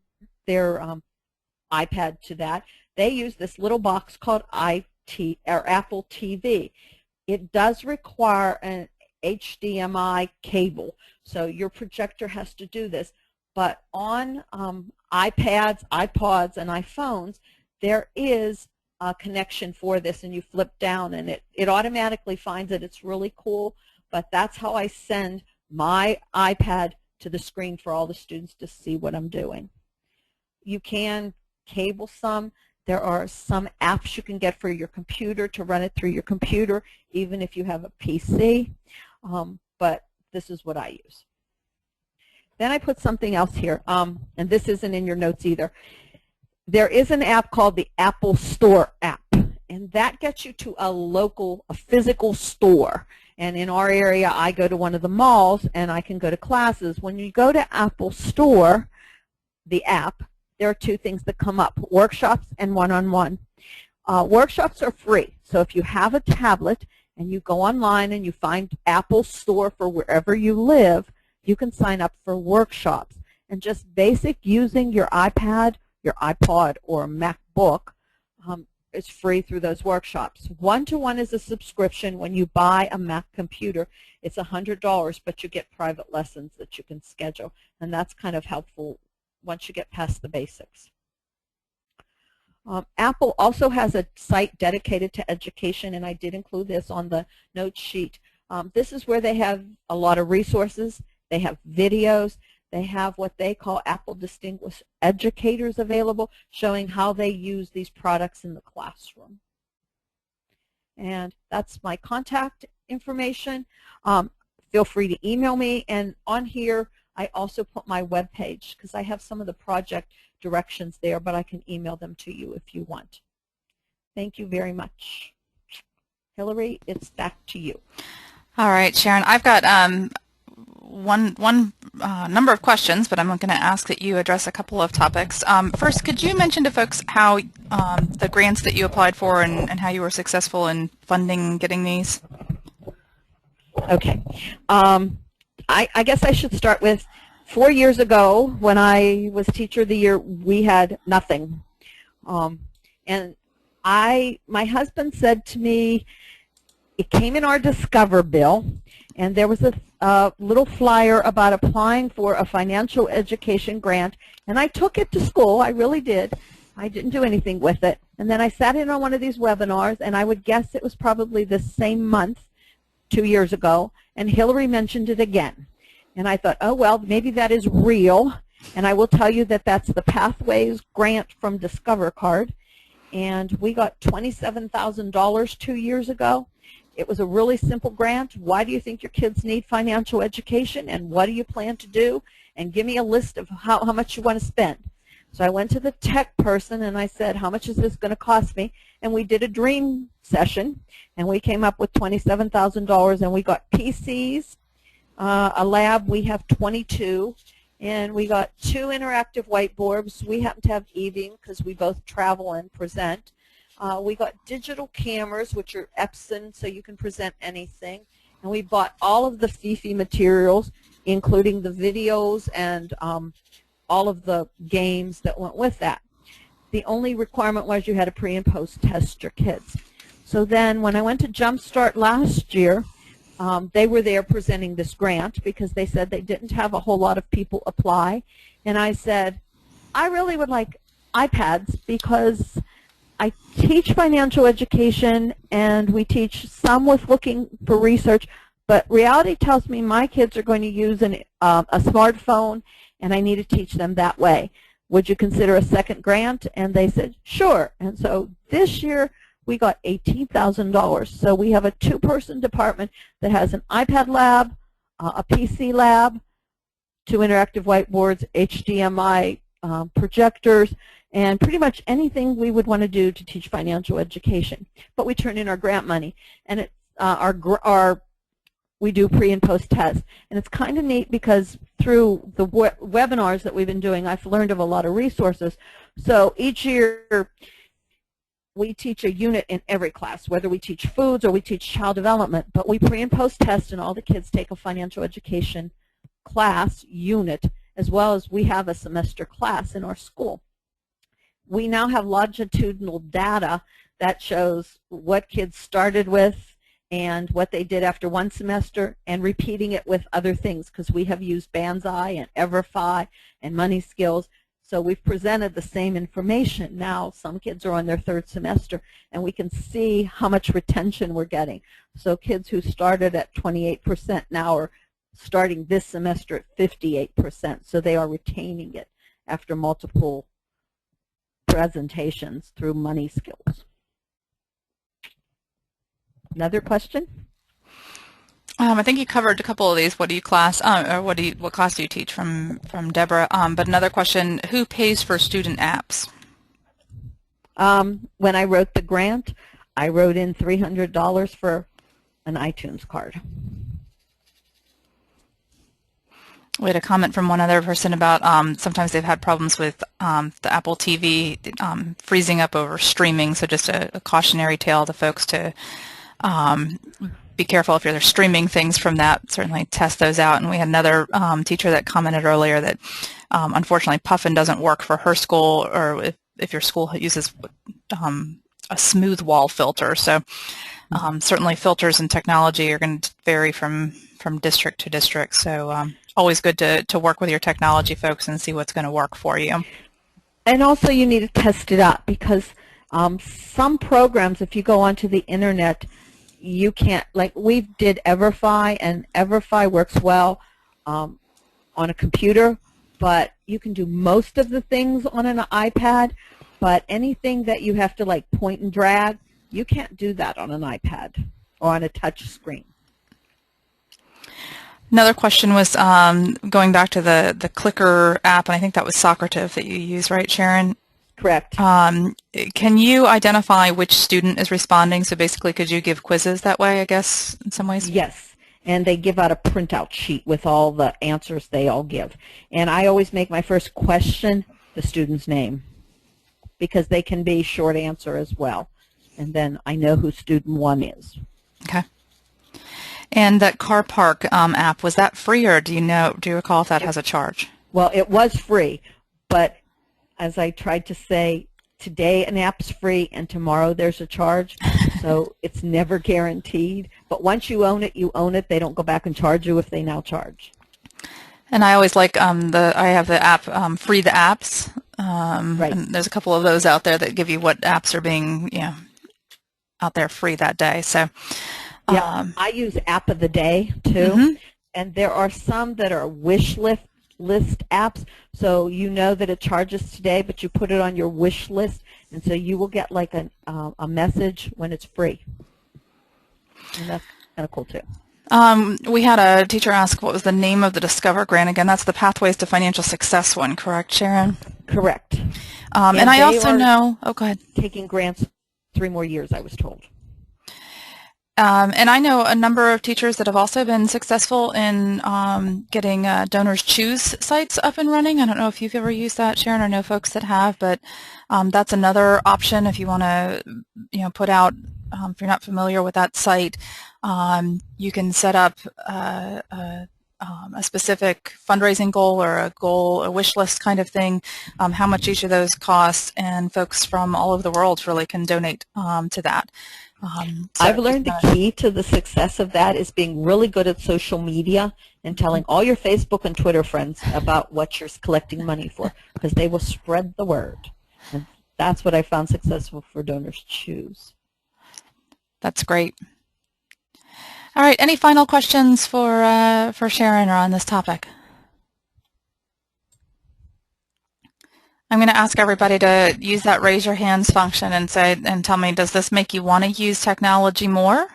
iPad to that. They use this little box called Apple TV. It does require an HDMI cable, so your projector has to do this, but on iPads, iPods, and iPhones, there is a connection for this, and you flip down and it automatically finds it. It's really cool. But that's how I send my iPad to the screen for all the students to see what I'm doing. You can cable some. There are some apps you can get for your computer to run it through your computer, even if you have a PC. But this is what I use. Then I put something else here, and this isn't in your notes either. There is an app called the Apple Store app, and that gets you to a physical store. And in our area, I go to one of the malls, and I can go to classes. When you go to Apple Store, the app, there are 2 things that come up, workshops and one-on-one. Workshops are free. So if you have a tablet and you go online and you find Apple Store for wherever you live, you can sign up for workshops. And just basic using your iPad, your iPod, or MacBook, it's free through those workshops. One-to-one is a subscription. When you buy a Mac computer, it's $100, but you get private lessons that you can schedule, and that's kind of helpful once you get past the basics. Apple also has a site dedicated to education, and I did include this on the note sheet. This is where they have a lot of resources. They have videos. They have what they call Apple Distinguished Educators available, showing how they use these products in the classroom. And that's my contact information. Feel free to email me, and on here I also put my web page because I have some of the project directions there, but I can email them to you if you want. Thank you very much. Hilary, it's back to you. All right, Sharon, I've got one number of questions, but I'm going to ask that you address a couple of topics. First, could you mention to folks how the grants that you applied for and how you were successful in funding getting these? Okay. I guess I should start with 4 years ago when I was Teacher of the Year, we had nothing. And my husband said to me, it came in our Discover bill, and there was a little flyer about applying for a financial education grant, and I took it to school. I really did. I didn't do anything with it. And then I sat in on one of these webinars, and I would guess it was probably the same month 2 years ago, and Hilary mentioned it again. And I thought, oh, well, maybe that is real. And I will tell you that that's the Pathways grant from Discover card. And we got $27,000 2 years ago. It was a really simple grant. Why do you think your kids need financial education, and what do you plan to do? And give me a list of how much you want to spend. So I went to the tech person and I said, how much is this going to cost me? And we did a dream session, and we came up with $27,000, and we got PCs, a lab, we have 22, and we got 2 interactive whiteboards. We happen to have e-beam because we both travel and present. We got digital cameras, which are Epson, so you can present anything. And we bought all of the Fifi materials, including the videos and all of the games that went with that. The only requirement was you had to pre and post test your kids. So then when I went to Jumpstart last year, they were there presenting this grant because they said they didn't have a whole lot of people apply. And I said, I really would like iPads because I teach financial education, and we teach some with looking for research, but reality tells me my kids are going to use a smartphone, and I need to teach them that way. Would you consider a second grant? And they said, sure. And so this year we got $18,000. So we have a 2-person department that has an iPad lab, a PC lab, 2 interactive whiteboards, HDMI projectors, and pretty much anything we would want to do to teach financial education. But we turn in our grant money, and it's we do pre and post tests. And it's kind of neat because through the webinars that we've been doing, I've learned of a lot of resources. So each year we teach a unit in every class, whether we teach foods or we teach child development, but we pre and post test, and all the kids take a financial education class unit, as well as we have a semester class in our school. We now have longitudinal data that shows what kids started with and what they did after one semester, and repeating it with other things because we have used Banzai and Everfi and Money Skills. So we've presented the same information. Now some kids are on their 3rd semester, and we can see how much retention we're getting. So kids who started at 28% now are starting this semester at 58%. So they are retaining it after multiple presentations through Money Skills. Another question? I think you covered a couple of these. What do you class, or what class do you teach from Deborah? But another question: who pays for student apps? When I wrote the grant, I wrote in $300 for an iTunes card. We had a comment from one other person about sometimes they've had problems with the Apple TV freezing up over streaming. So just a cautionary tale to folks to be careful if you're streaming things from that. Certainly test those out. And we had another teacher that commented earlier that unfortunately Puffin doesn't work for her school, or if your school uses a smooth wall filter. So certainly filters and technology are going to vary from district to district. So always good to work with your technology folks and see what's going to work for you. And also you need to test it out, because some programs, if you go onto the internet, you can't, like we did Everfi, and Everfi works well on a computer, but you can do most of the things on an iPad, but anything that you have to like point and drag, you can't do that on an iPad or on a touch screen. Another question was going back to the clicker app, and I think that was Socrative that you use, right, Sharon? Correct. Can you identify which student is responding? So basically, could you give quizzes that way, I guess, in some ways? Yes, and they give out a printout sheet with all the answers they all give. And I always make my first question the student's name, because they can be short answer as well. And then I know who student 1 is. Okay. And that car park app, was that free, or do you recall if that has a charge? Well, it was free, but as I tried to say, today an app's free and tomorrow there's a charge, so it's never guaranteed. But once you own it, you own it. They don't go back and charge you if they now charge. And I always like I have the app, Free the Apps. Right. And there's a couple of those out there that give you what apps are being, out there free that day. So, yeah, I use App of the Day too, and there are some that are wish list apps, so you know that it charges today, but you put it on your wish list, and so you will get like a message when it's free, and that's kind of cool too. We had a teacher ask what was the name of the Discover grant. Again, that's the Pathways to Financial Success one, correct, Sharon? Correct. And I also know, go ahead. Taking grants 3 more years, I was told. And I know a number of teachers that have also been successful in getting Donors Choose sites up and running. I don't know if you've ever used that, Sharon, or know folks that have, but that's another option if you want to, put out, if you're not familiar with that site, you can set up a specific fundraising goal or a wish list kind of thing, how much each of those costs, and folks from all over the world really can donate to that. So I've learned the key to the success of that is being really good at social media and telling all your Facebook and Twitter friends about what you're collecting money for, because they will spread the word. And that's what I found successful for Donors Choose. That's great. All right, any final questions for Sharon or on this topic? I'm going to ask everybody to use that raise your hands function and tell me, does this make you want to use technology more?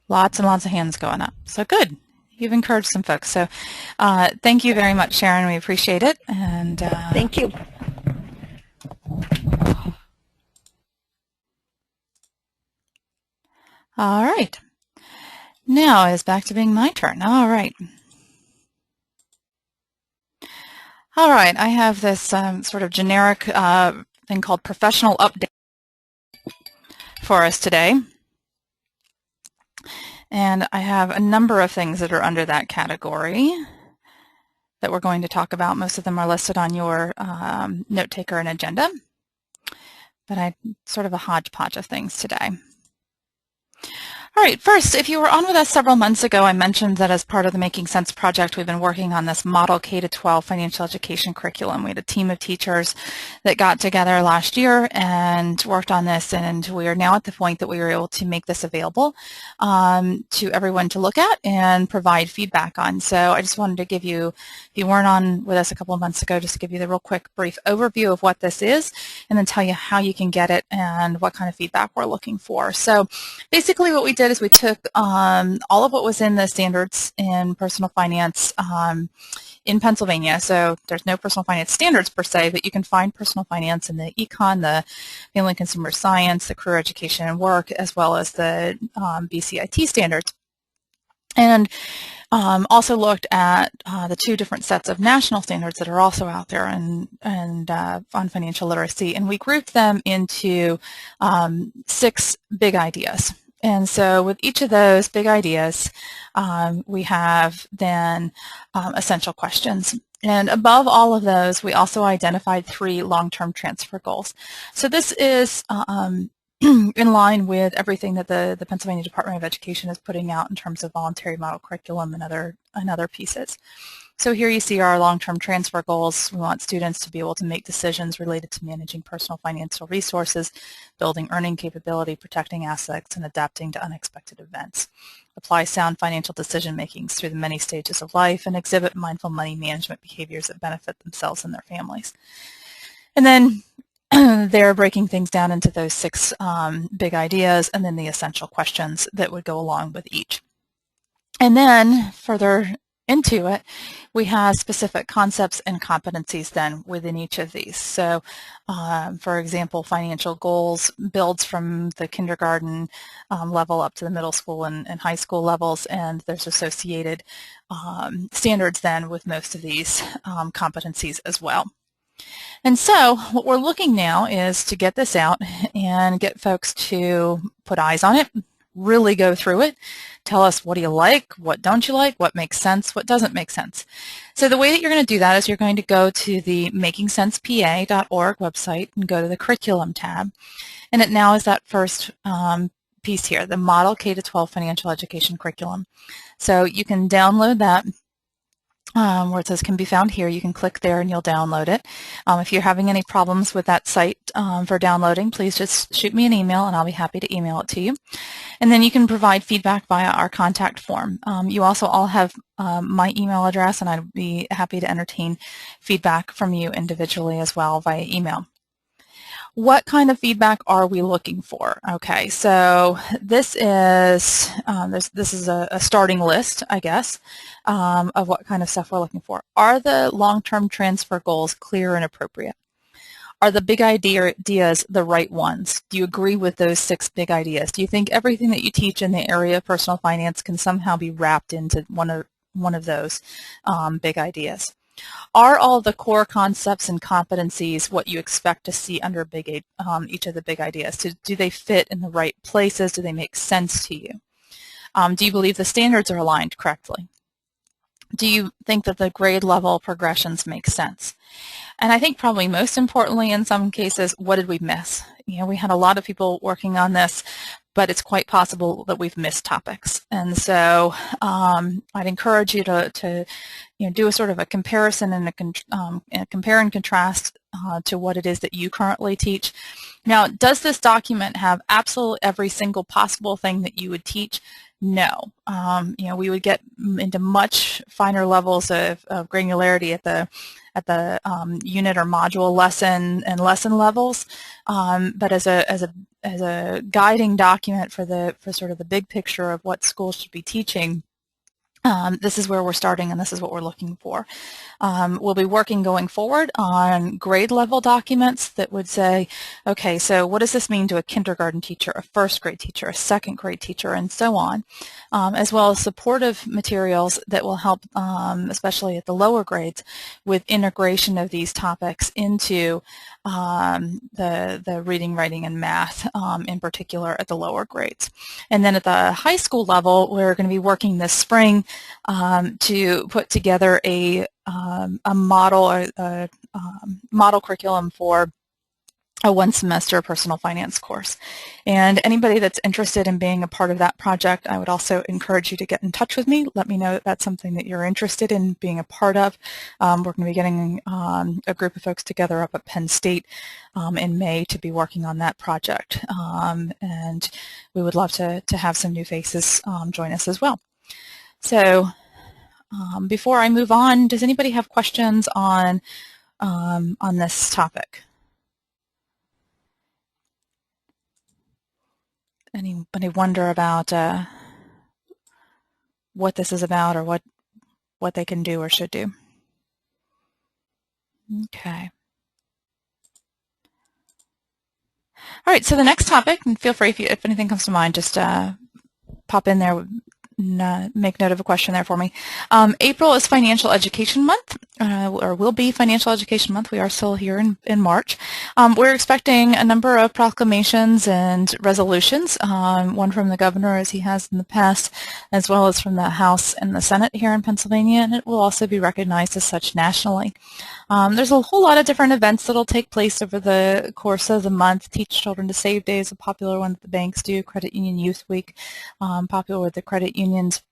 Lots and lots of hands going up. So good. You've encouraged some folks. So thank you very much, Sharon. We appreciate it. And thank you. All right. Now it's back to being my turn. All right. All right, I have this sort of generic thing called professional update for us today. And I have a number of things that are under that category that we're going to talk about. Most of them are listed on your note taker and agenda, but I sort of a hodgepodge of things today. All right, first, if you were on with us several months ago, I mentioned that as part of the Making Sense project, we've been working on this model K-12 financial education curriculum. We had a team of teachers that got together last year and worked on this, and we are now at the point that we were able to make this available to everyone to look at and provide feedback on. So I just wanted to give you, if you weren't on with us a couple of months ago, just give you the real quick brief overview of what this is, and then tell you how you can get it and what kind of feedback we're looking for. So basically what we did is we took all of what was in the standards in personal finance in Pennsylvania. So there's no personal finance standards per se, but you can find personal finance in the econ, the family and consumer science, the career education and work, as well as the BCIT standards. And also looked at the 2 different sets of national standards that are also out there and on financial literacy. And we grouped them into 6 big ideas. And so with each of those big ideas, we have then essential questions. And above all of those, we also identified 3 long-term transfer goals. So this is in line with everything that the Pennsylvania Department of Education is putting out in terms of voluntary model curriculum and other pieces. So here you see our long-term transfer goals. We want students to be able to make decisions related to managing personal financial resources, building earning capability, protecting assets, and adapting to unexpected events. Apply sound financial decision makings through the many stages of life, and exhibit mindful money management behaviors that benefit themselves and their families. And then they're breaking things down into those 6 big ideas, and then the essential questions that would go along with each. And then further into it, we have specific concepts and competencies then within each of these. So, for example, financial goals builds from the kindergarten level up to the middle school and high school levels, and there's associated standards then with most of these competencies as well. And so what we're looking now is to get this out and get folks to put eyes on it, really go through it, tell us what do you like, what don't you like, what makes sense, what doesn't make sense. So the way that you're going to do that is you're going to go to the makingsensepa.org website and go to the curriculum tab. And it now is that first piece here, the Model K-12 Financial Education Curriculum. So you can download that. Where it says can be found here, you can click there and you'll download it. If you're having any problems with that site for downloading, please just shoot me an email and I'll be happy to email it to you. And then you can provide feedback via our contact form. You also all have my email address, and I'd be happy to entertain feedback from you individually as well via email. What kind of feedback are we looking for? Okay, so this is a starting list, I guess, of what kind of stuff we're looking for. Are the long-term transfer goals clear and appropriate? Are the big ideas the right ones? Do you agree with those 6 big ideas? Do you think everything that you teach in the area of personal finance can somehow be wrapped into one of those big ideas? Are all the core concepts and competencies what you expect to see under each of the big ideas? Do they fit in the right places? Do they make sense to you? Do you believe the standards are aligned correctly? Do you think that the grade level progressions make sense? And I think probably most importantly in some cases, what did we miss? You know, we had a lot of people working on this, but it's quite possible that we've missed topics. And so I'd encourage you to do a sort of a comparison and a compare and contrast to what it is that you currently teach. Now, does this document have absolutely every single possible thing that you would teach? No. We would get into much finer levels of granularity at the unit or module lesson and lesson levels, but as a guiding document for sort of the big picture of what schools should be teaching, this is where we're starting and this is what we're looking for. We'll be working going forward on grade level documents that would say, okay, so what does this mean to a kindergarten teacher, a first grade teacher, a second grade teacher, and so on, as well as supportive materials that will help, especially at the lower grades, with integration of these topics into the reading, writing, and math, in particular at the lower grades. And then at the high school level, we're going to be working this spring to put together a model curriculum for a one-semester personal finance course. And anybody that's interested in being a part of that project, I would also encourage you to get in touch with me. Let me know that that's something that you're interested in being a part of. We're going to be getting a group of folks together up at Penn State in May to be working on that project. And we would love to have some new faces join us as well. So before I move on, does anybody have questions on this topic? Anybody wonder about what this is about or what they can do or should do? Okay. All right, so the next topic, and feel free if anything comes to mind, just pop in there make note of a question there for me. April is Financial Education Month, or will be Financial Education Month. We are still here in March. We're expecting a number of proclamations and resolutions, one from the governor as he has in the past, as well as from the House and the Senate here in Pennsylvania, and it will also be recognized as such nationally. There's a whole lot of different events that will take place over the course of the month. Teach Children to Save Day is a popular one that the banks do. Credit Union Youth Week, popular with the credit unions.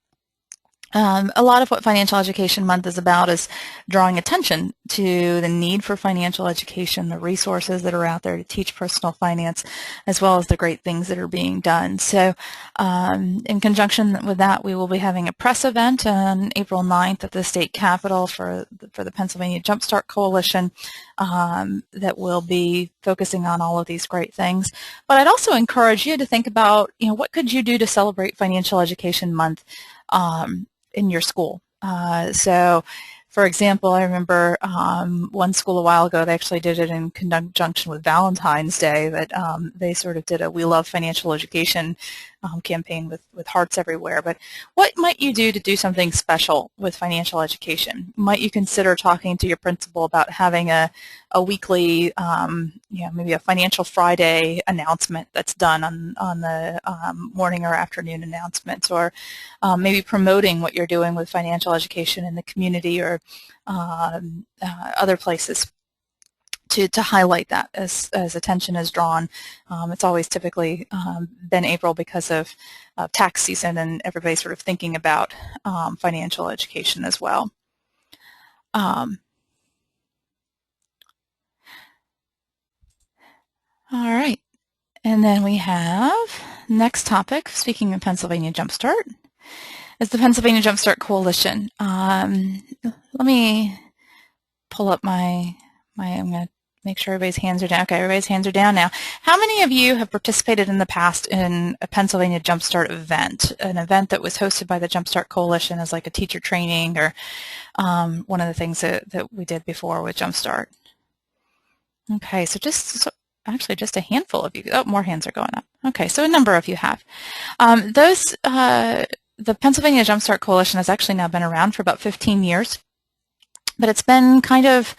A lot of what Financial Education Month is about is drawing attention to the need for financial education, the resources that are out there to teach personal finance, as well as the great things that are being done. So in conjunction with that, we will be having a press event on April 9th at the state capitol for the Pennsylvania Jumpstart Coalition that will be focusing on all of these great things. But I'd also encourage you to think about, what could you do to celebrate Financial Education Month in your school. So, for example, I remember one school a while ago, they actually did it in conjunction with Valentine's Day, that they sort of did a We Love Financial Education campaign with hearts everywhere. But what might you do to do something special with financial education? Might you consider talking to your principal about having a weekly, maybe a Financial Friday announcement that's done on the morning or afternoon announcements, or maybe promoting what you're doing with financial education in the community or other places to highlight that as attention is drawn. It's always typically been April because of tax season and everybody sort of thinking about financial education as well. All right, and then we have next topic, speaking of Pennsylvania Jumpstart, is the Pennsylvania Jumpstart Coalition. Let me pull up I'm going to make sure everybody's hands are down. Okay, everybody's hands are down now. How many of you have participated in the past in a Pennsylvania Jumpstart event, an event that was hosted by the Jumpstart Coalition as like a teacher training or one of the things that we did before with Jumpstart? Okay, so actually just a handful of you. Oh, more hands are going up. Okay, so a number of you have. The Pennsylvania Jumpstart Coalition has actually now been around for about 15 years, but it's been kind of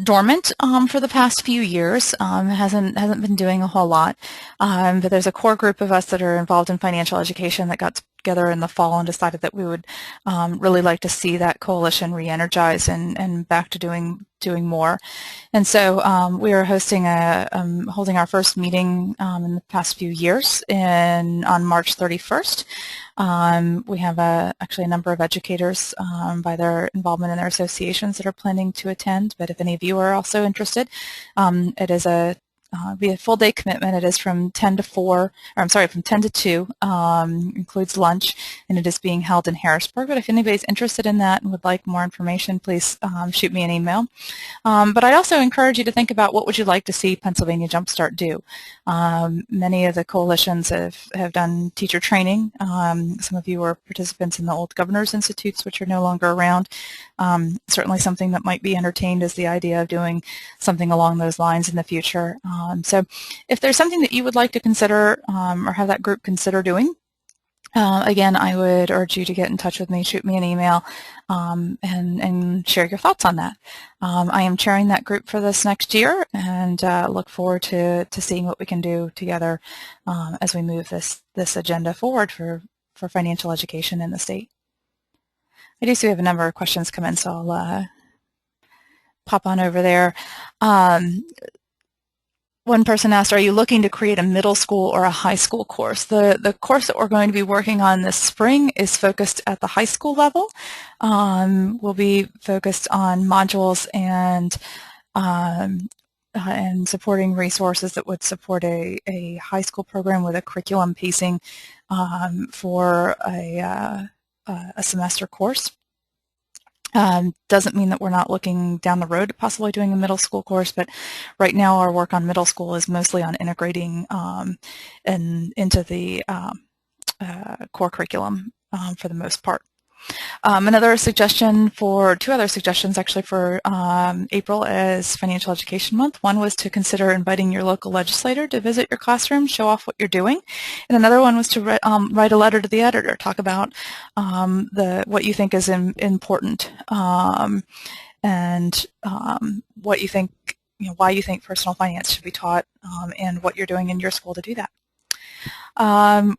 dormant for the past few years. Hasn't been doing a whole lot. But there's a core group of us that are involved in financial education that got together in the fall and decided that we would really like to see that coalition re-energize and back to doing more. And so we are holding our first meeting in the past few years on March 31st. We have actually a number of educators by their involvement in their associations that are planning to attend, but if any of you are also interested, it is be a full day commitment. It is from 10 to 2, includes lunch, and it is being held in Harrisburg. But if anybody's interested in that and would like more information, please shoot me an email. But I'd also encourage you to think about what would you like to see Pennsylvania Jumpstart do. Many of the coalitions have done teacher training. Some of you are participants in the old Governors Institutes, which are no longer around. Certainly something that might be entertained is the idea of doing something along those lines in the future. So if there's something that you would like to consider or have that group consider doing, again, I would urge you to get in touch with me, shoot me an email, and share your thoughts on that. I am chairing that group for this next year and look forward to seeing what we can do together as we move this agenda forward for financial education in the state. I do see we have a number of questions come in, so I'll pop on over there. One person asked, are you looking to create a middle school or a high school course? The course that we're going to be working on this spring is focused at the high school level. We'll be focused on modules and supporting resources that would support a high school program with a curriculum pacing for a semester course. Doesn't mean that we're not looking down the road to possibly doing a middle school course, but right now our work on middle school is mostly on integrating into the core curriculum for the most part. Another suggestion for, two other suggestions actually for April as Financial Education Month. One was to consider inviting your local legislator to visit your classroom, show off what you're doing. And another one was to write a letter to the editor, talk about what you think is important and what you think, why you think personal finance should be taught and what you're doing in your school to do that.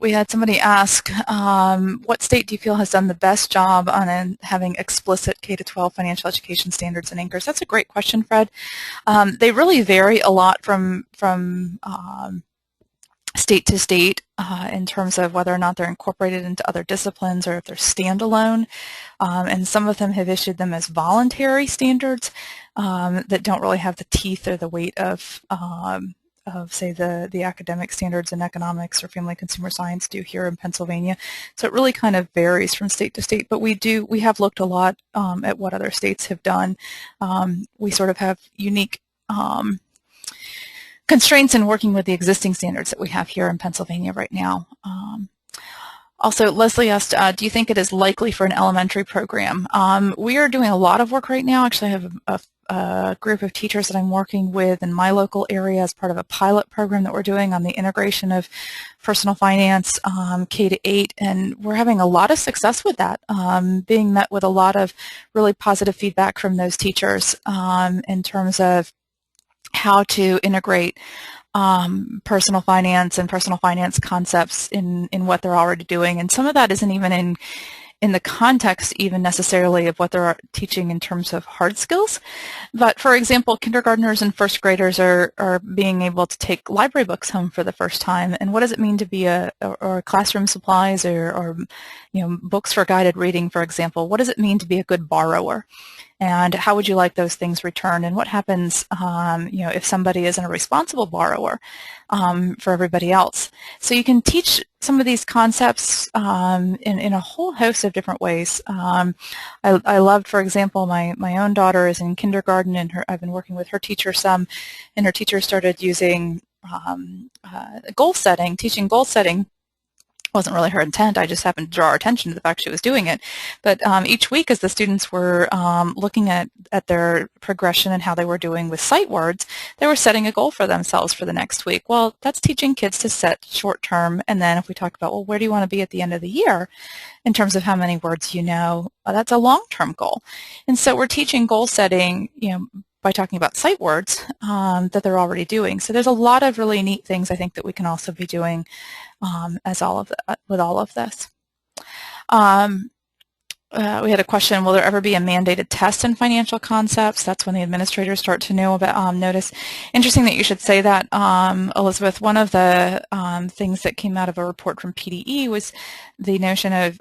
We had somebody ask, what state do you feel has done the best job on having explicit K-12 financial education standards and anchors? That's a great question, Fred. They really vary a lot from state to state in terms of whether or not they're incorporated into other disciplines or if they're standalone. And some of them have issued them as voluntary standards that don't really have the teeth or the weight of say, the academic standards in economics or family consumer science do here in Pennsylvania. So it really kind of varies from state to state, but we have looked a lot at what other states have done. We sort of have unique constraints in working with the existing standards that we have here in Pennsylvania right now. Also, Leslie asked, do you think it is likely for an elementary program? We are doing a lot of work right now. Actually, I have a group of teachers that I'm working with in my local area as part of a pilot program that we're doing on the integration of personal finance K-8, and we're having a lot of success with that, being met with a lot of really positive feedback from those teachers in terms of how to integrate personal finance and personal finance concepts in what they're already doing. And some of that isn't even in the context even necessarily of what they're teaching in terms of hard skills. But for example, kindergartners and first graders are being able to take library books home for the first time. And what does it mean to be or classroom supplies or books for guided reading, for example? What does it mean to be a good borrower? And how would you like those things returned? And what happens, if somebody isn't a responsible borrower for everybody else? So you can teach some of these concepts in a whole host of different ways. I loved, for example, my own daughter is in kindergarten, and I've been working with her teacher some, and her teacher started using goal setting, teaching goal setting. Wasn't really her intent. I just happened to draw her attention to the fact she was doing it. But each week, as the students were looking at their progression and how they were doing with sight words, they were setting a goal for themselves for the next week. Well, that's teaching kids to set short-term, and then if we talk about, well, where do you want to be at the end of the year in terms of how many words you know, that's a long-term goal. And so we're teaching goal setting, by talking about sight words that they're already doing. So there's a lot of really neat things I think that we can also be doing with all of this. We had a question, will there ever be a mandated test in financial concepts? That's when the administrators start to know about notice. Interesting that you should say that, Elizabeth. One of the things that came out of a report from PDE was the notion of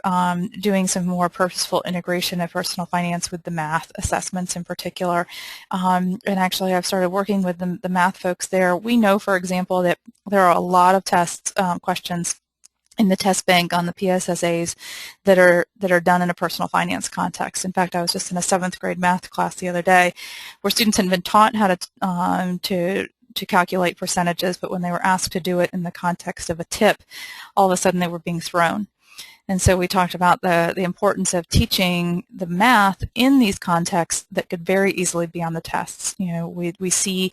doing some more purposeful integration of personal finance with the math assessments in particular. And actually I've started working with the math folks there. We know, for example, that there are a lot of tests, questions in the test bank on the PSSAs that are done in a personal finance context. In fact, I was just in a 7th grade math class the other day where students had been taught how to calculate percentages, but when they were asked to do it in the context of a tip, all of a sudden they were being thrown. And so we talked about the importance of teaching the math in these contexts that could very easily be on the tests. We see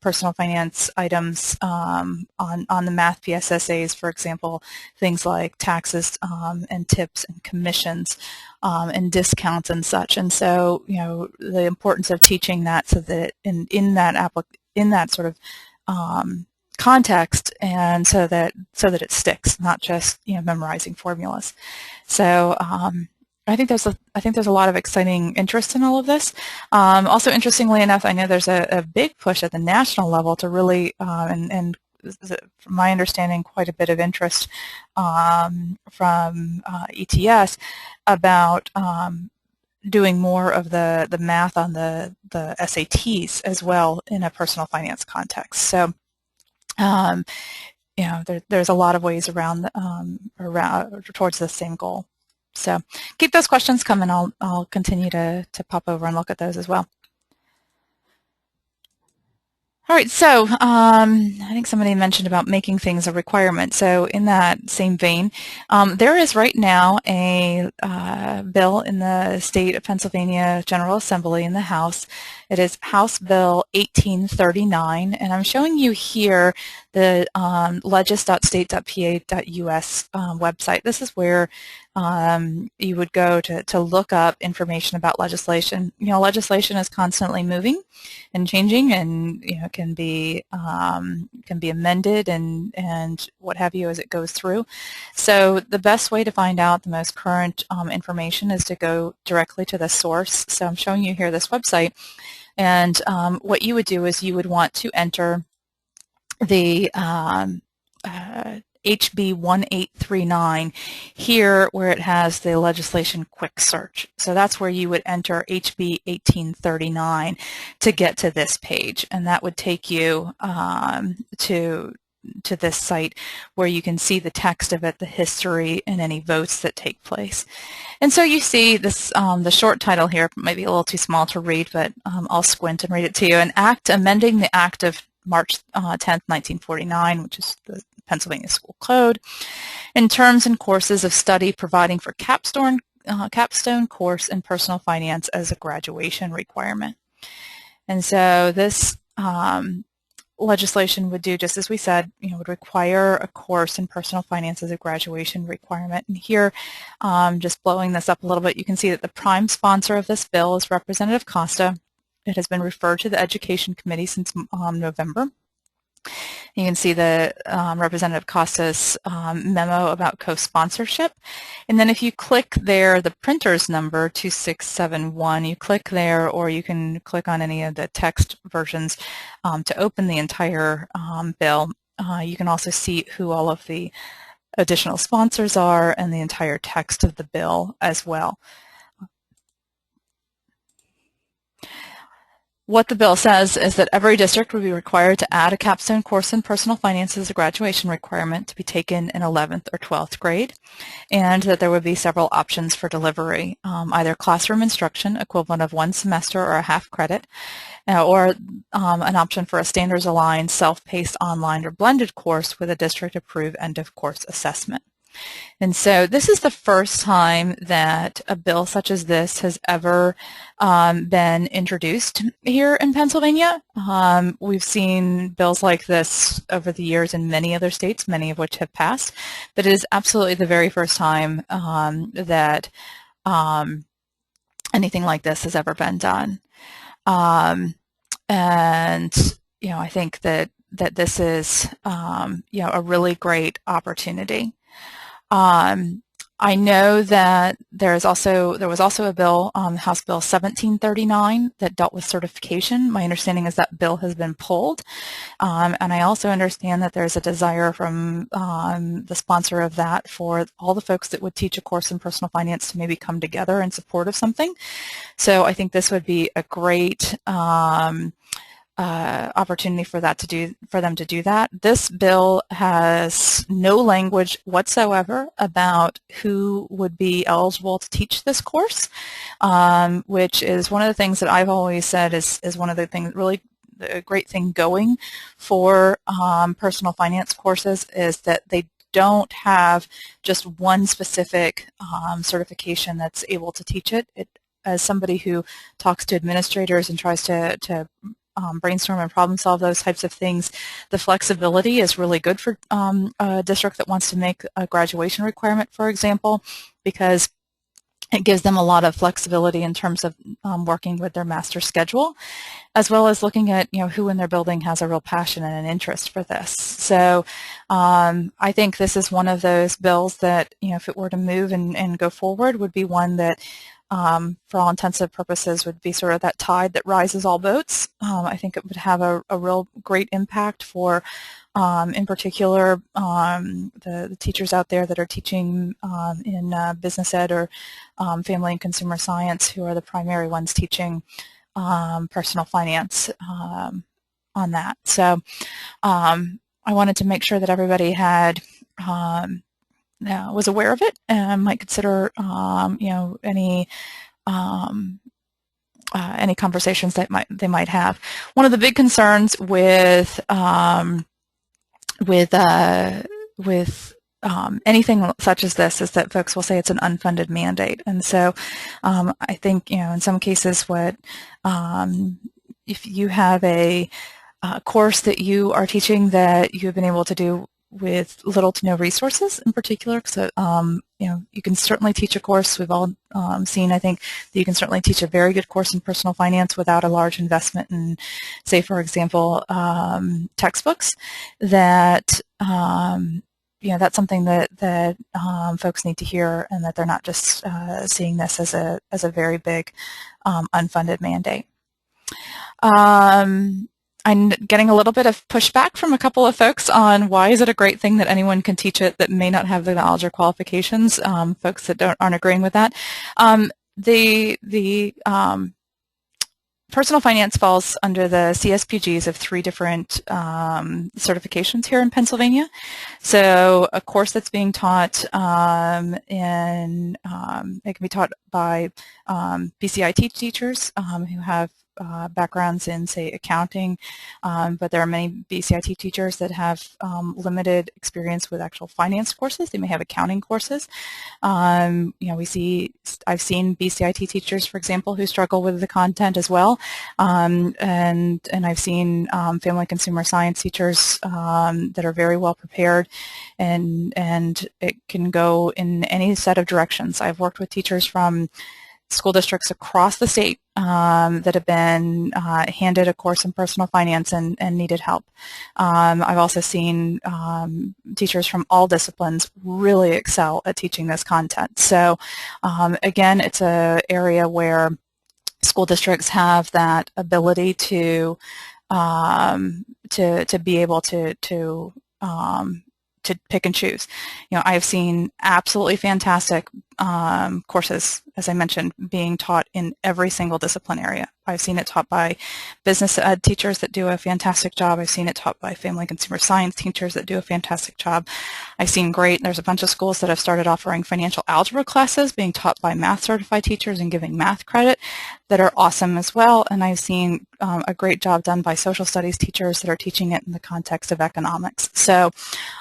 personal finance items on the math PSSAs, for example, things like taxes and tips and commissions and discounts and such. And so, the importance of teaching that so that in that sort of context, and so that it sticks, not just memorizing formulas. So I think there's a lot of exciting interest in all of this. Also, interestingly enough, I know there's a big push at the national level to really and from my understanding, quite a bit of interest from ETS about doing more of the math on the SATs as well in a personal finance context. So there's a lot of ways around towards the same goal. So keep those questions coming. I'll continue to pop over and look at those as well. All right, so I think somebody mentioned about making things a requirement. So in that same vein, there is right now a bill in the state of Pennsylvania General Assembly in the House. It is House Bill 1839, and I'm showing you here the legis.state.pa.us website. This is where you would go to look up information about legislation. You know, legislation is constantly moving and changing, and can be amended and what have you as it goes through. So the best way to find out the most current information is to go directly to the source. So I'm showing you here this website, and what you would do is you would want to enter the HB 1839 here where it has the legislation quick search. So that's where you would enter HB 1839 to get to this page, and that would take you to this site where you can see the text of it, the history, and any votes that take place. And so you see this, the short title here might be a little too small to read, but I'll squint and read it to you. An act amending the Act of March 10th, 1949, which is the Pennsylvania School Code, in terms and courses of study providing for capstone course in personal finance as a graduation requirement. And so this legislation would do just as we said, would require a course in personal finance as a graduation requirement. And here, just blowing this up a little bit, you can see that the prime sponsor of this bill is Representative Costa. It has been referred to the Education Committee since November. You can see the Representative Costa's memo about co-sponsorship. And then if you click there, the printer's number, 2671, you click there, or you can click on any of the text versions to open the entire bill. You can also see who all of the additional sponsors are and the entire text of the bill as well. What the bill says is that every district would be required to add a capstone course in personal finance as a graduation requirement to be taken in 11th or 12th grade, and that there would be several options for delivery, either classroom instruction, equivalent of one semester or a half credit, or an option for a standards-aligned, self-paced online or blended course with a district-approved end-of-course assessment. And so this is the first time that a bill such as this has ever been introduced here in Pennsylvania. We've seen bills like this over the years in many other states, many of which have passed, but it is absolutely the very first time that anything like this has ever been done. And I think that this is a really great opportunity. I know that there was also a bill, House Bill 1739, that dealt with certification. My understanding is that bill has been pulled, and I also understand that there's a desire from the sponsor of that for all the folks that would teach a course in personal finance to maybe come together in support of something. So I think this would be a great opportunity for them to do that. This bill has no language whatsoever about who would be eligible to teach this course, which is one of the things that I've always said is one of the things really the great thing going for personal finance courses is that they don't have just one specific certification that's able to teach it. As somebody who talks to administrators and tries to brainstorm and problem solve those types of things, the flexibility is really good for a district that wants to make a graduation requirement, for example, because it gives them a lot of flexibility in terms of working with their master schedule, as well as looking at who in their building has a real passion and an interest for this. So I think this is one of those bills that if it were to move and go forward, would be one that for all intensive purposes would be sort of that tide that rises all boats. I think it would have a real great impact for, in particular, the teachers out there that are teaching in business ed or family and consumer science, who are the primary ones teaching personal finance on that. So I wanted to make sure that everybody had was aware of it and might consider, any any conversations that they might have. One of the big concerns with anything such as this is that folks will say it's an unfunded mandate, and so I think in some cases, if you have a course that you are teaching that you have been able to do with little to no resources in particular, so you can certainly teach a course. We've all seen, I think, that you can certainly teach a very good course in personal finance without a large investment in, say, for example, textbooks. That that's something that folks need to hear, and that they're not just seeing this as a very big unfunded mandate. I'm getting a little bit of pushback from a couple of folks on why is it a great thing that anyone can teach it that may not have the knowledge or qualifications. Folks that aren't agreeing with that. The personal finance falls under the CSPGs of 3 different certifications here in Pennsylvania. So a course that's being taught it can be taught by BCIT teachers who have backgrounds in, say, accounting, but there are many BCIT teachers that have limited experience with actual finance courses. They may have accounting courses. I've seen BCIT teachers, for example, who struggle with the content as well, and I've seen family consumer science teachers that are very well prepared, and it can go in any set of directions. I've worked with teachers from school districts across the state that have been handed a course in personal finance and needed help. I've also seen teachers from all disciplines really excel at teaching this content. So again, it's an area where school districts have that ability to be able to pick and choose. I have seen absolutely fantastic courses, as I mentioned, being taught in every single discipline area. I've seen it taught by business ed teachers that do a fantastic job. I've seen it taught by family consumer science teachers that do a fantastic job. I've seen there's a bunch of schools that have started offering financial algebra classes being taught by math certified teachers and giving math credit that are awesome as well. And I've seen a great job done by social studies teachers that are teaching it in the context of economics. So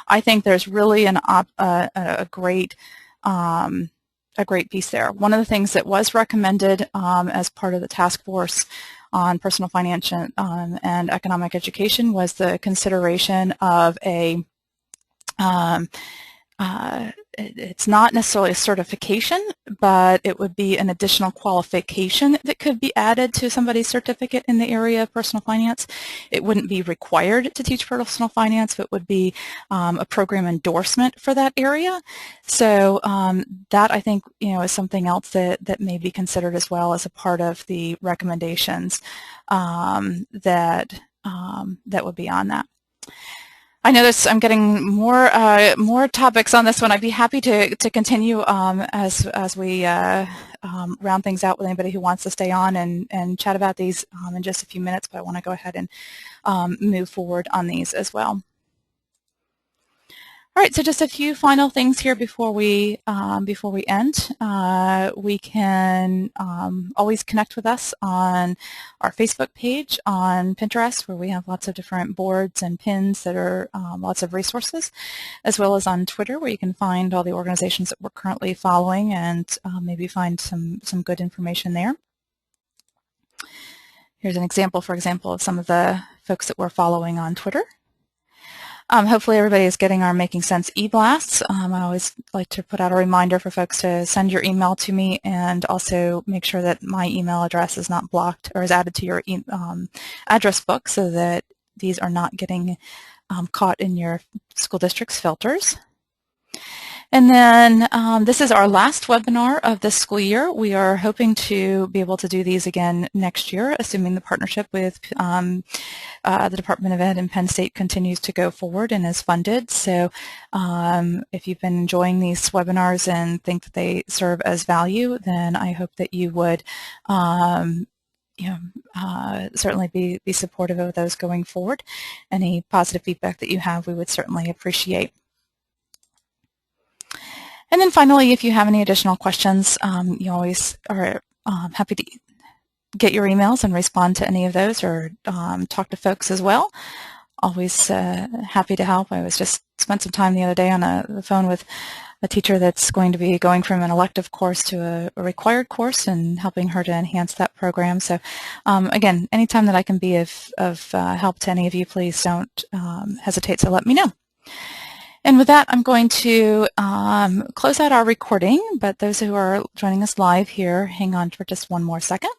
I think there's really a great piece there. One of the things that was recommended as part of the task force on personal finance and economic education was the consideration of it's not necessarily a certification, but it would be an additional qualification that could be added to somebody's certificate in the area of personal finance. It wouldn't be required to teach personal finance, but would be a program endorsement for that area. So that, I think, is something else that may be considered as well as a part of the recommendations that would be on that. I know I'm getting more topics on this one. I'd be happy to continue as we round things out with anybody who wants to stay on and chat about these in just a few minutes, but I want to go ahead and move forward on these as well. All right, so just a few final things here before we end. We can always connect with us on our Facebook page, on Pinterest, where we have lots of different boards and pins that are lots of resources, as well as on Twitter, where you can find all the organizations that we're currently following and maybe find some good information there. Here's an example, for example, of some of the folks that we're following on Twitter. Hopefully everybody is getting our Making Sense e-blasts. I always like to put out a reminder for folks to send your email to me, and also make sure that my email address is not blocked or is added to your address book so that these are not getting caught in your school district's filters. And then this is our last webinar of this school year. We are hoping to be able to do these again next year, assuming the partnership with the Department of Ed and Penn State continues to go forward and is funded. So if you've been enjoying these webinars and think that they serve as value, then I hope that you would certainly be supportive of those going forward. Any positive feedback that you have, we would certainly appreciate. And then finally, if you have any additional questions, you always are happy to get your emails and respond to any of those, or talk to folks as well. Always happy to help. I was just spent some time the other day on the phone with a teacher that's going to be going from an elective course to a required course and helping her to enhance that program. So again, anytime that I can be of help to any of you, please don't hesitate to let me know. And with that, I'm going to close out our recording, but those who are joining us live here, hang on for just one more second.